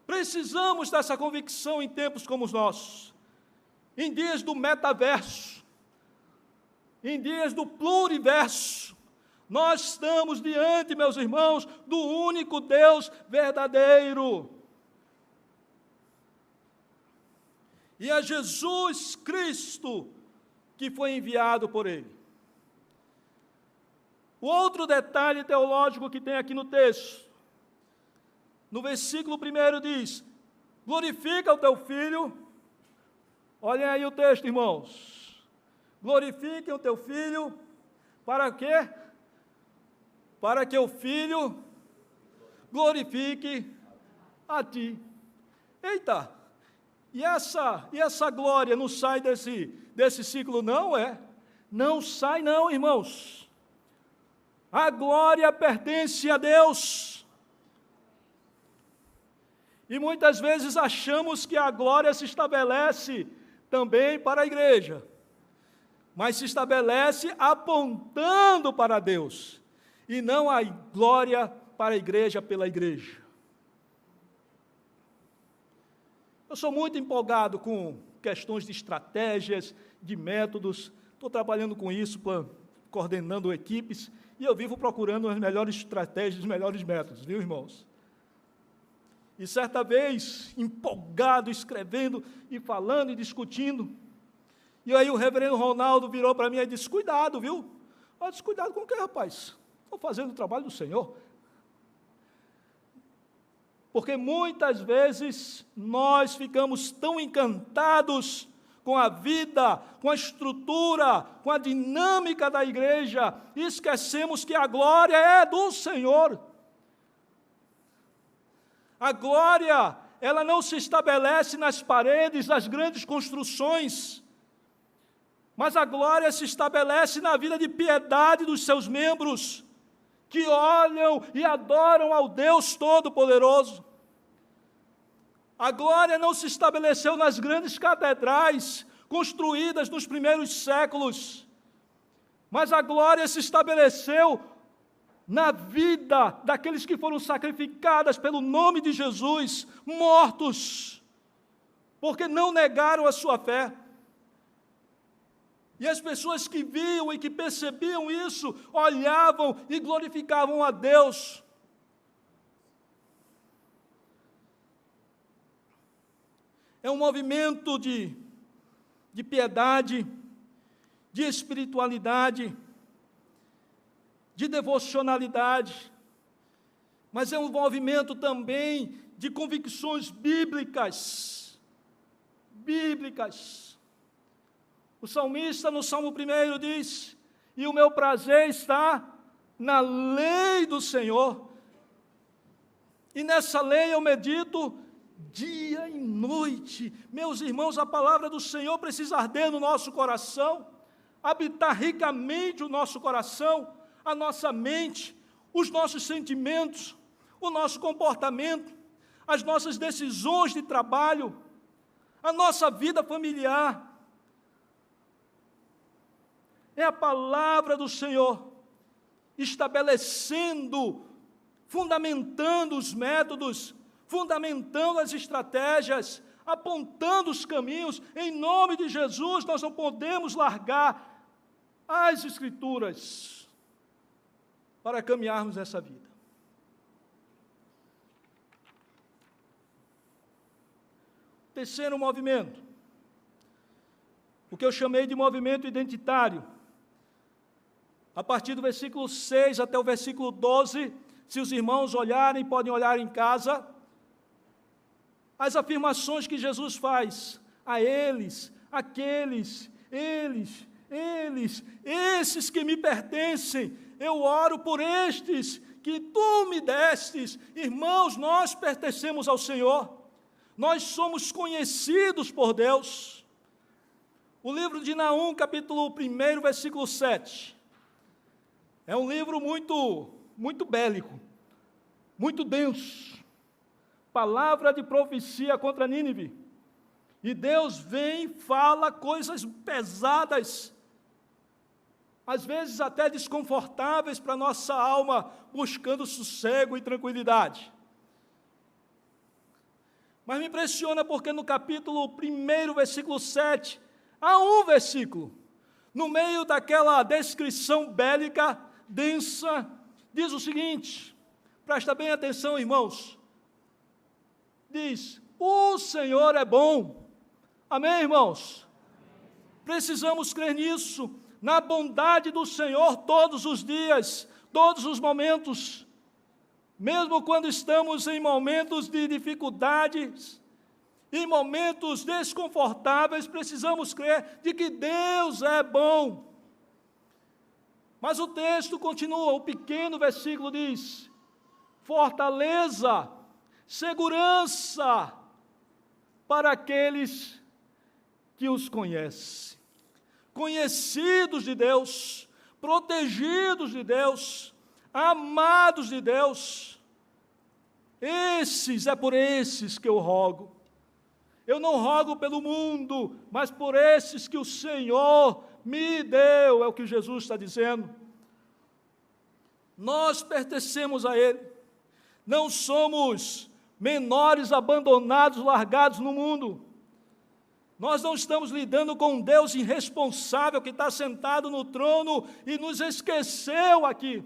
Precisamos dessa convicção em tempos como os nossos. Em dias do metaverso, em dias do pluriverso, nós estamos diante, meus irmãos, do único Deus verdadeiro. E é Jesus Cristo que foi enviado por Ele. O outro detalhe teológico que tem aqui no texto, no versículo 1 diz: glorifica o teu Filho. Olhem aí o texto, irmãos. Glorifiquem o teu Filho, para quê? Para que o Filho glorifique a ti. Eita! E essa glória não sai desse ciclo, não é? Não sai não, irmãos. A glória pertence a Deus. E muitas vezes achamos que a glória se estabelece também para a igreja, mas se estabelece apontando para Deus, e não a glória para a igreja pela igreja. Eu sou muito empolgado com questões de estratégias, de métodos, estou trabalhando com isso coordenando equipes, e eu vivo procurando as melhores estratégias, os melhores métodos, viu, irmãos? E certa vez, empolgado, escrevendo e falando e discutindo, e aí o reverendo Ronaldo virou para mim e disse: cuidado, viu? Eu disse: cuidado com o quê, rapaz? Estou fazendo o trabalho do Senhor. Porque muitas vezes nós ficamos tão encantados com a vida, com a estrutura, com a dinâmica da igreja, e esquecemos que a glória é do Senhor. A glória, ela não se estabelece nas paredes, nas grandes construções, mas a glória se estabelece na vida de piedade dos seus membros, que olham e adoram ao Deus Todo-Poderoso. A glória não se estabeleceu nas grandes catedrais construídas nos primeiros séculos, mas a glória se estabeleceu na vida daqueles que foram sacrificados pelo nome de Jesus, mortos, porque não negaram a sua fé. E as pessoas que viam e que percebiam isso, olhavam e glorificavam a Deus. É um movimento de piedade, de espiritualidade, de devocionalidade, mas é um movimento também de convicções bíblicas. O salmista, no Salmo 1, diz: e o meu prazer está na lei do Senhor, e nessa lei eu medito dia e noite. Meus irmãos, a palavra do Senhor precisa arder no nosso coração, habitar ricamente o nosso coração, a nossa mente, os nossos sentimentos, o nosso comportamento, as nossas decisões de trabalho, a nossa vida familiar. É a palavra do Senhor estabelecendo, fundamentando os métodos, fundamentando as estratégias, apontando os caminhos. Em nome de Jesus, nós não podemos largar as Escrituras para caminharmos essa vida. Terceiro movimento, o que eu chamei de movimento identitário. A partir do versículo 6 até o versículo 12, se os irmãos olharem, podem olhar em casa, as afirmações que Jesus faz a eles, aqueles, esses que me pertencem, eu oro por estes que tu me destes. Irmãos, nós pertencemos ao Senhor, nós somos conhecidos por Deus. O livro de Naum, capítulo 1, versículo 7, é um livro muito bélico, muito denso, palavra de profecia contra Nínive, e Deus vem e fala coisas pesadas, às vezes até desconfortáveis para a nossa alma, buscando sossego e tranquilidade. Mas me impressiona porque no capítulo 1, versículo 7, há um versículo, no meio daquela descrição bélica, densa, diz o seguinte, presta bem atenção, irmãos, diz: o Senhor é bom. Amém, irmãos? Precisamos crer nisso, na bondade do Senhor todos os dias, todos os momentos, mesmo quando estamos em momentos de dificuldades, em momentos desconfortáveis, precisamos crer de que Deus é bom. Mas o texto continua, o pequeno versículo diz: fortaleza, segurança para aqueles que os conhecem, conhecidos de Deus, protegidos de Deus, amados de Deus. É por esses que eu rogo. Eu não rogo pelo mundo, mas por esses que o Senhor me deu, é o que Jesus está dizendo. Nós pertencemos a Ele, não somos menores abandonados, largados no mundo. Nós não estamos lidando com um Deus irresponsável que está sentado no trono e nos esqueceu aqui.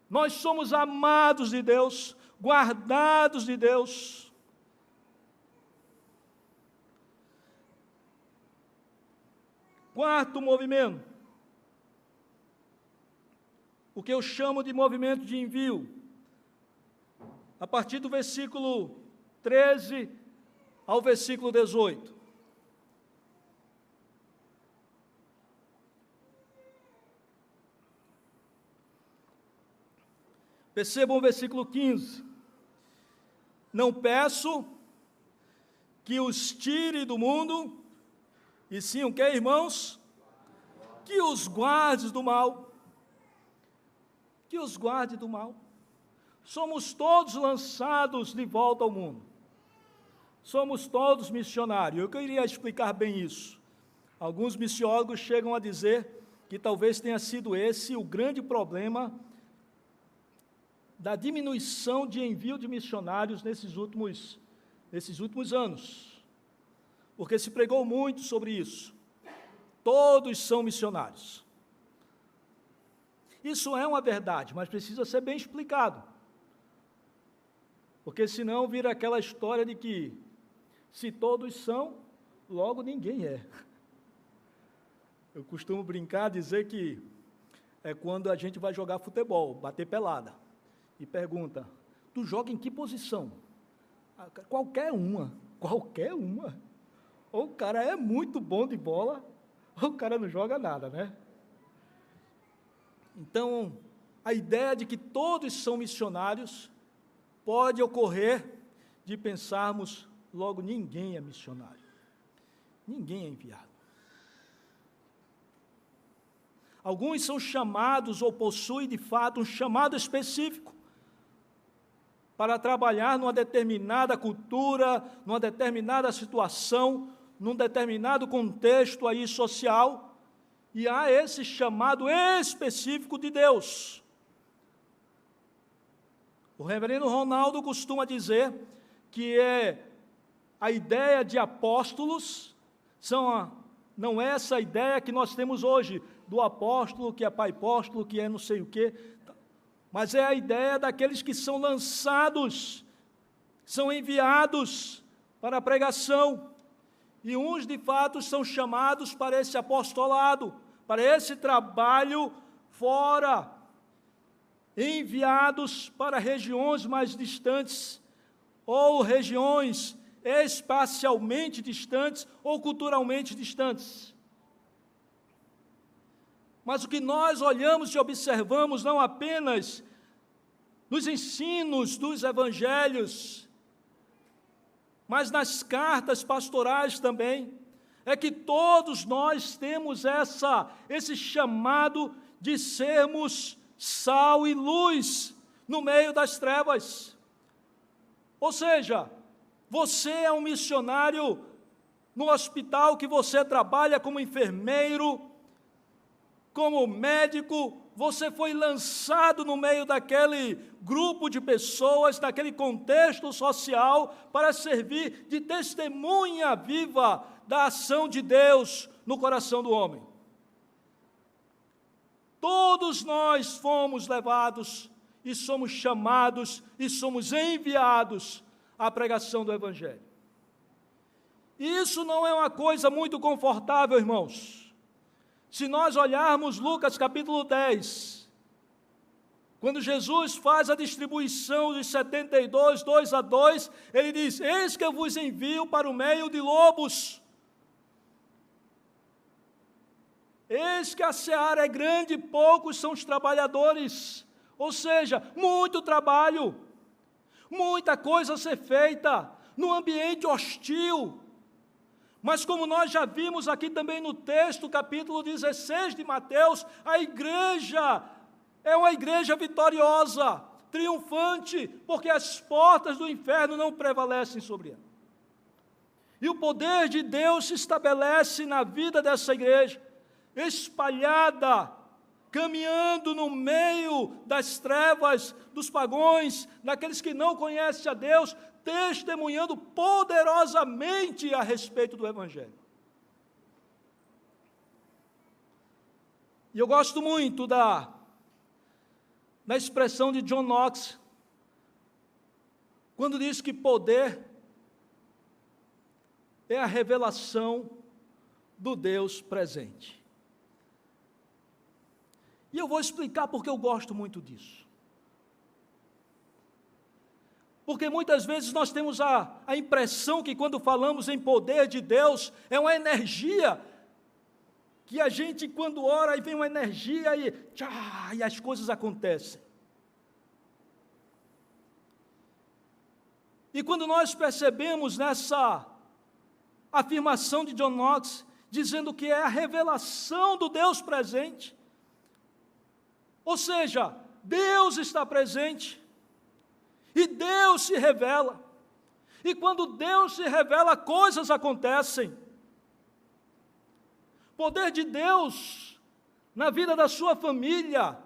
Nós somos amados de Deus, guardados de Deus. Quarto movimento, o que eu chamo de movimento de envio, a partir do versículo 13 ao versículo 18. Percebam o versículo 15. Não peço que os tire do mundo, e sim o que, irmãos? Que os guarde do mal. Que os guarde do mal. Somos todos lançados de volta ao mundo. Somos todos missionários. Eu queria explicar bem isso. Alguns missiólogos chegam a dizer que talvez tenha sido esse o grande problema da diminuição de envio de missionários nesses últimos anos. Porque se pregou muito sobre isso. Todos são missionários. Isso é uma verdade, mas precisa ser bem explicado. Porque senão vira aquela história de que se todos são, logo ninguém é. Eu costumo brincar, dizer que é quando a gente vai jogar futebol, bater pelada, e pergunta, tu joga em que posição? Qualquer uma. Ou o cara é muito bom de bola, ou o cara não joga nada, né? Então, a ideia de que todos são missionários pode ocorrer de pensarmos, logo, ninguém é missionário. Ninguém é enviado. Alguns são chamados ou possuem, de fato, um chamado específico para trabalhar numa determinada cultura, numa determinada situação, num determinado contexto aí social, e há esse chamado específico de Deus. O reverendo Ronaldo costuma dizer que a ideia de apóstolos não é essa ideia que nós temos hoje, do apóstolo, que é pai apóstolo, que é não sei o quê, mas é a ideia daqueles que são lançados, são enviados para a pregação, e uns de fato são chamados para esse apostolado, para esse trabalho fora, enviados para regiões mais distantes, ou regiões espacialmente distantes, ou culturalmente distantes. Mas o que nós olhamos e observamos não apenas nos ensinos dos evangelhos, mas nas cartas pastorais também, é que todos nós temos esse chamado de sermos sal e luz no meio das trevas. Ou seja, você é um missionário no hospital que você trabalha como enfermeiro, como médico, você foi lançado no meio daquele grupo de pessoas, daquele contexto social, para servir de testemunha viva da ação de Deus no coração do homem. Todos nós fomos levados e somos chamados e somos enviados à pregação do Evangelho. E isso não é uma coisa muito confortável, irmãos. Se nós olharmos Lucas capítulo 10, quando Jesus faz a distribuição dos 72, 2 a 2, ele diz, eis que eu vos envio para o meio de lobos. Eis que a seara é grande, poucos são os trabalhadores. Ou seja, muito trabalho, muita coisa a ser feita, num ambiente hostil. Mas como nós já vimos aqui também no texto, capítulo 16 de Mateus, a igreja é uma igreja vitoriosa, triunfante, porque as portas do inferno não prevalecem sobre ela. E o poder de Deus se estabelece na vida dessa igreja, espalhada, caminhando no meio das trevas, dos pagões, daqueles que não conhecem a Deus, testemunhando poderosamente a respeito do Evangelho. E eu gosto muito da expressão de John Knox, quando diz que poder é a revelação do Deus presente. E eu vou explicar porque eu gosto muito disso. Porque muitas vezes nós temos a impressão que quando falamos em poder de Deus, é uma energia, que a gente quando ora, aí vem uma energia e as coisas acontecem. E quando nós percebemos nessa afirmação de John Knox, dizendo que é a revelação do Deus presente, ou seja, Deus está presente, e Deus se revela, e quando Deus se revela, coisas acontecem. Poder de Deus na vida da sua família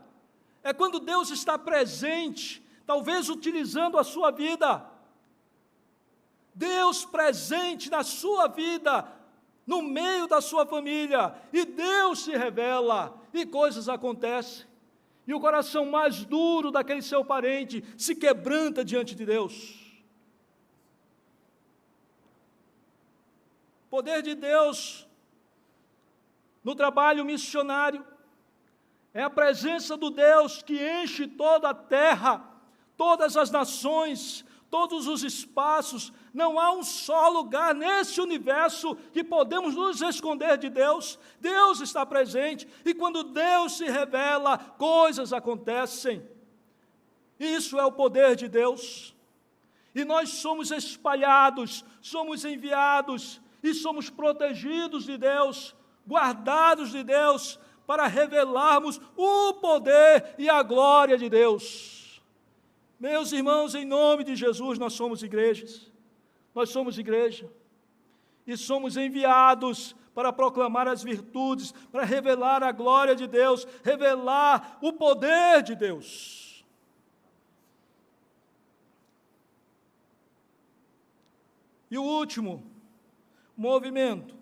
é quando Deus está presente, talvez utilizando a sua vida. Deus presente na sua vida, no meio da sua família, e Deus se revela, e coisas acontecem. E o coração mais duro daquele seu parente se quebranta diante de Deus. Poder de Deus no trabalho missionário é a presença do Deus que enche toda a terra, todas as nações, todos os espaços. Não há um só lugar nesse universo que podemos nos esconder de Deus. Deus está presente, e quando Deus se revela, coisas acontecem. Isso é o poder de Deus. E nós somos espalhados, somos enviados, e somos protegidos de Deus, guardados de Deus, para revelarmos o poder e a glória de Deus. Meus irmãos, em nome de Jesus, nós somos igrejas. Nós somos igreja, e somos enviados para proclamar as virtudes, para revelar a glória de Deus, revelar o poder de Deus. E o último movimento,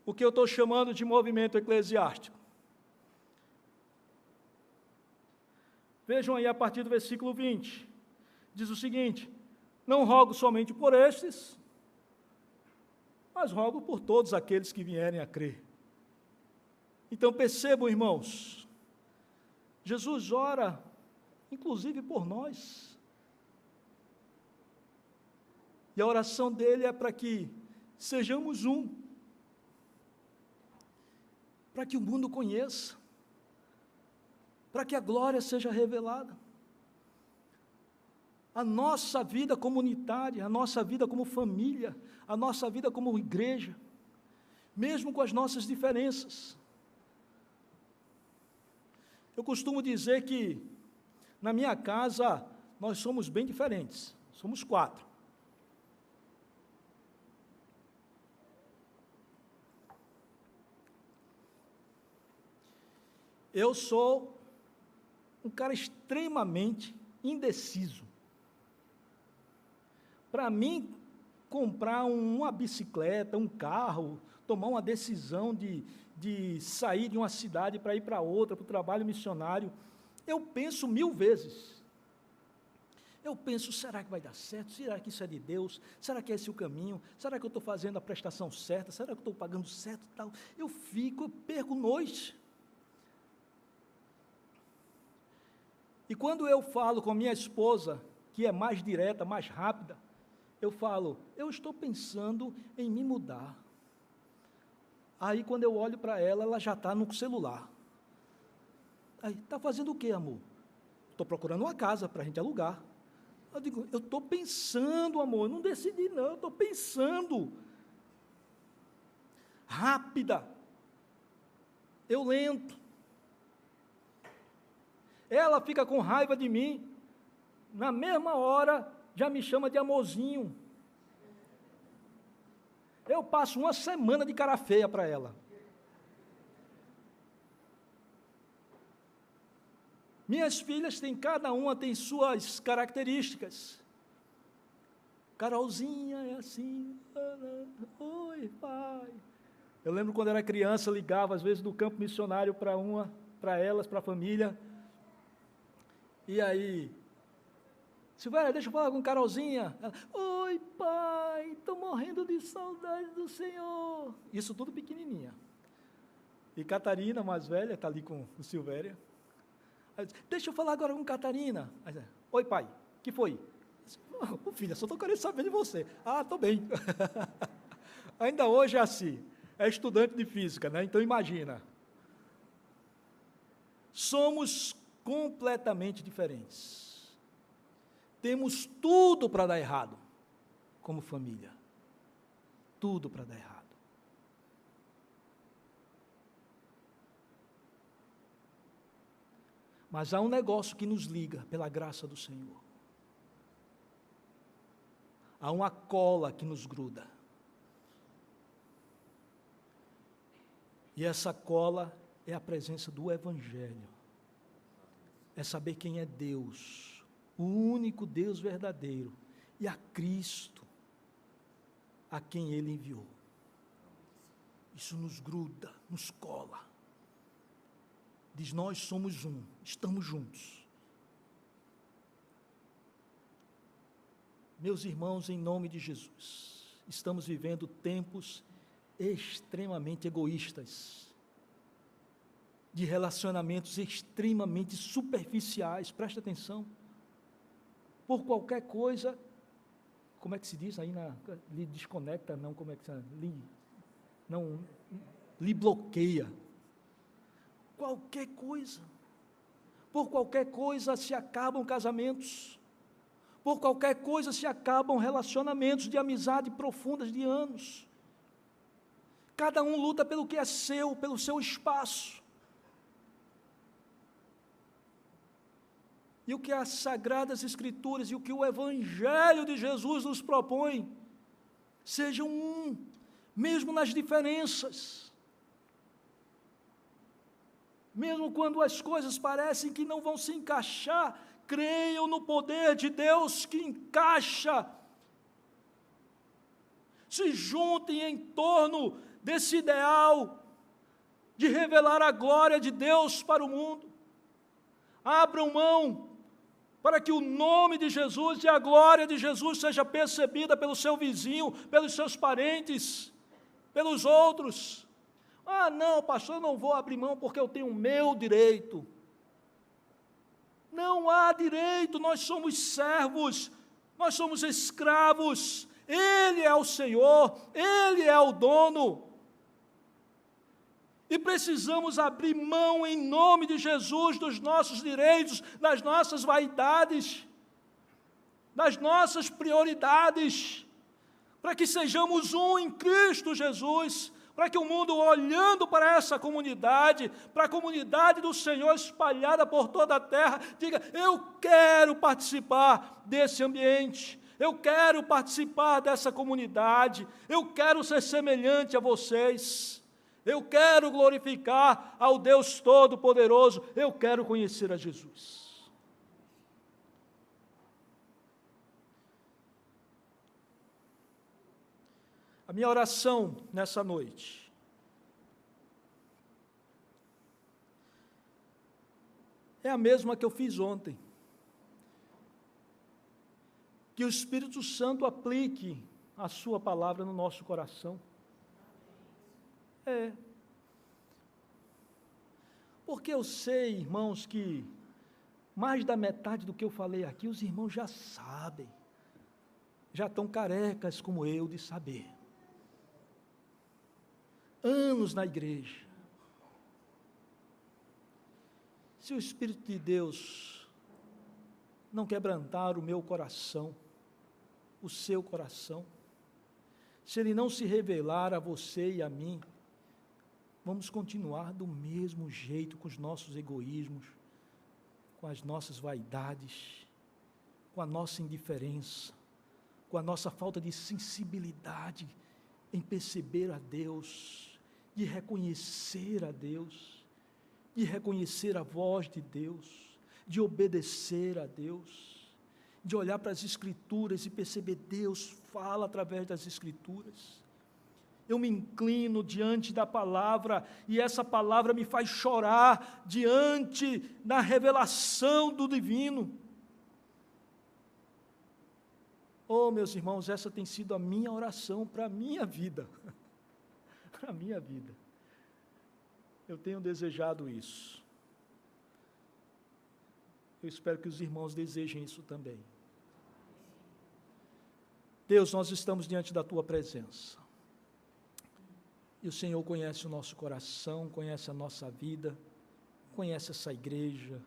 o que eu estou chamando de movimento eclesiástico. Vejam aí a partir do versículo 20, diz o seguinte: não rogo somente por estes, mas rogo por todos aqueles que vierem a crer. Então percebam, irmãos, Jesus ora, inclusive por nós. E a oração dele é para que sejamos um, para que o mundo conheça, para que a glória seja revelada. A nossa vida comunitária, a nossa vida como família, a nossa vida como igreja, mesmo com as nossas diferenças. Eu costumo dizer que, na minha casa, nós somos bem diferentes, somos 4. Eu sou um cara extremamente indeciso. Para mim, comprar uma bicicleta, um carro, tomar uma decisão de sair de uma cidade para ir para outra, para o trabalho missionário, eu penso 1000 vezes. Eu penso, será que vai dar certo? Será que isso é de Deus? Será que é esse o caminho? Será que eu estou fazendo a prestação certa? Será que eu estou pagando certo e tal? Eu perco noite. E quando eu falo com minha esposa, que é mais direta, mais rápida, eu falo, eu estou pensando em me mudar. Aí, quando eu olho para ela, ela já está no celular. Aí, está fazendo o quê, amor? Estou procurando uma casa para a gente alugar. Eu digo, eu estou pensando, amor, não decidi não, eu estou pensando. Rápida. Eu lento. Ela fica com raiva de mim. Na mesma hora, já me chama de amorzinho. Eu passo uma semana de cara feia para ela. Minhas filhas cada uma tem suas características. Carolzinha é assim, oi, pai. Eu lembro quando era criança, ligava às vezes do campo missionário para elas, para a família. E aí, Silvéria, deixa eu falar com Carolzinha. Ela, oi, pai, estou morrendo de saudade do Senhor. Isso tudo pequenininha. E Catarina, mais velha, está ali com o Silvéria. Aí, deixa eu falar agora com Catarina. Aí, oi, pai, que foi? Oh, filha, só estou querendo saber de você. Ah, estou bem. Ainda hoje é assim. É estudante de física, né? Então imagina. Somos completamente diferentes. Temos tudo para dar errado, como família. Tudo para dar errado. Mas há um negócio que nos liga, pela graça do Senhor. Há uma cola que nos gruda. E essa cola é a presença do Evangelho. É saber quem é Deus, o único Deus verdadeiro, e a Cristo, a quem Ele enviou. Isso nos gruda, nos cola. Diz, nós somos um, estamos juntos. Meus irmãos, em nome de Jesus, estamos vivendo tempos extremamente egoístas, de relacionamentos extremamente superficiais, presta atenção, por qualquer coisa, como é que se diz aí, lhe desconecta, não, como é que se chama, lhe bloqueia, qualquer coisa, por qualquer coisa se acabam casamentos, por qualquer coisa se acabam relacionamentos de amizade profundas de anos. Cada um luta pelo que é seu, pelo seu espaço. E o que as Sagradas Escrituras e o que o Evangelho de Jesus nos propõe, sejam um, mesmo nas diferenças. Mesmo quando as coisas parecem que não vão se encaixar, creiam no poder de Deus que encaixa. Se juntem em torno desse ideal de revelar a glória de Deus para o mundo. Abram mão para que o nome de Jesus e a glória de Jesus seja percebida pelo seu vizinho, pelos seus parentes, pelos outros. Ah, não, pastor, eu não vou abrir mão porque eu tenho o meu direito. Não há direito, nós somos servos, nós somos escravos, Ele é o Senhor, Ele é o dono. E precisamos abrir mão em nome de Jesus dos nossos direitos, das nossas vaidades, das nossas prioridades, para que sejamos um em Cristo Jesus, para que o mundo, olhando para essa comunidade, para a comunidade do Senhor espalhada por toda a terra, diga, eu quero participar desse ambiente, eu quero participar dessa comunidade, eu quero ser semelhante a vocês, eu quero glorificar ao Deus Todo-Poderoso, eu quero conhecer a Jesus. A minha oração nessa noite é a mesma que eu fiz ontem. Que o Espírito Santo aplique a sua palavra no nosso coração. Porque eu sei, irmãos, que mais da metade do que eu falei aqui, os irmãos já sabem, já estão carecas como eu de saber. Anos na igreja. Se o Espírito de Deus não quebrantar o meu coração, o seu coração, se Ele não se revelar a você e a mim, vamos continuar do mesmo jeito, com os nossos egoísmos, com as nossas vaidades, com a nossa indiferença, com a nossa falta de sensibilidade em perceber a Deus, de reconhecer a Deus, de reconhecer a voz de Deus, de obedecer a Deus. de olhar para as Escrituras e perceber Deus fala através das Escrituras. Eu me inclino diante da palavra e essa palavra me faz chorar diante da revelação do divino. Oh, meus irmãos, essa tem sido a minha oração para a minha vida. Para a minha vida. Eu tenho desejado isso. Eu espero que os irmãos desejem isso também. Deus, nós estamos diante da Tua presença. E o Senhor conhece o nosso coração, conhece a nossa vida, conhece essa igreja,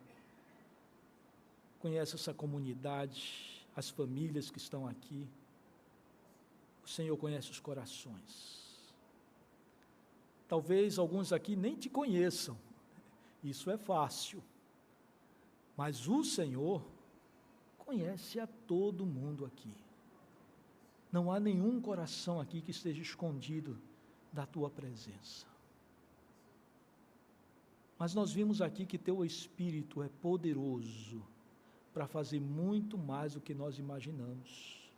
conhece essa comunidade, as famílias que estão aqui. O Senhor conhece os corações. Talvez alguns aqui nem te conheçam, isso é fácil, mas o Senhor conhece a todo mundo aqui. Não há nenhum coração aqui que esteja escondido da Tua presença. Mas nós vimos aqui que Teu Espírito é poderoso para fazer muito mais do que nós imaginamos.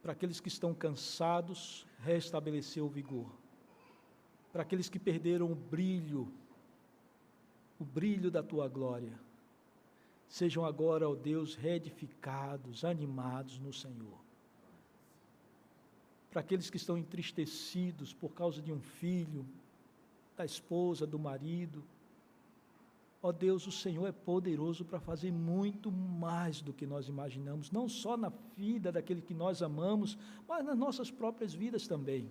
Para aqueles que estão cansados, restabelecer o vigor. Para aqueles que perderam o brilho da Tua glória, sejam agora, ó Deus, reedificados, animados no Senhor. Para aqueles que estão entristecidos por causa de um filho, da esposa, do marido, ó Deus, o Senhor é poderoso para fazer muito mais do que nós imaginamos, não só na vida daquele que nós amamos, mas nas nossas próprias vidas também.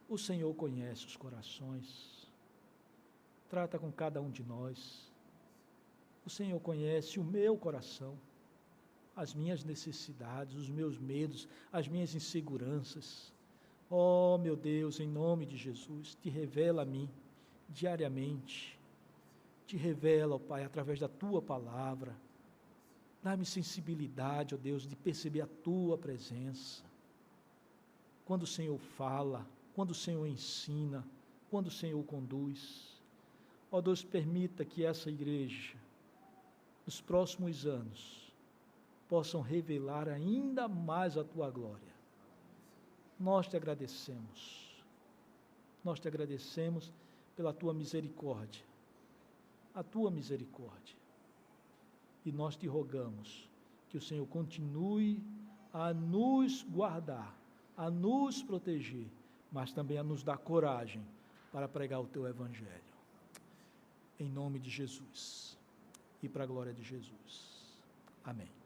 O Senhor conhece os corações, trata com cada um de nós. O Senhor conhece o meu coração, as minhas necessidades, os meus medos, as minhas inseguranças. Oh, meu Deus, em nome de Jesus, te revela a mim diariamente. Te revela, ó Pai, através da Tua palavra. Dá-me sensibilidade, ó Deus, de perceber a Tua presença. Quando o Senhor fala, quando o Senhor ensina, quando o Senhor conduz. Ó Deus, permita que essa igreja, nos próximos anos, possam revelar ainda mais a Tua glória. Nós te agradecemos pela Tua misericórdia, a Tua misericórdia, e nós te rogamos que o Senhor continue a nos guardar, a nos proteger, mas também a nos dar coragem para pregar o Teu Evangelho, em nome de Jesus, e para a glória de Jesus, amém.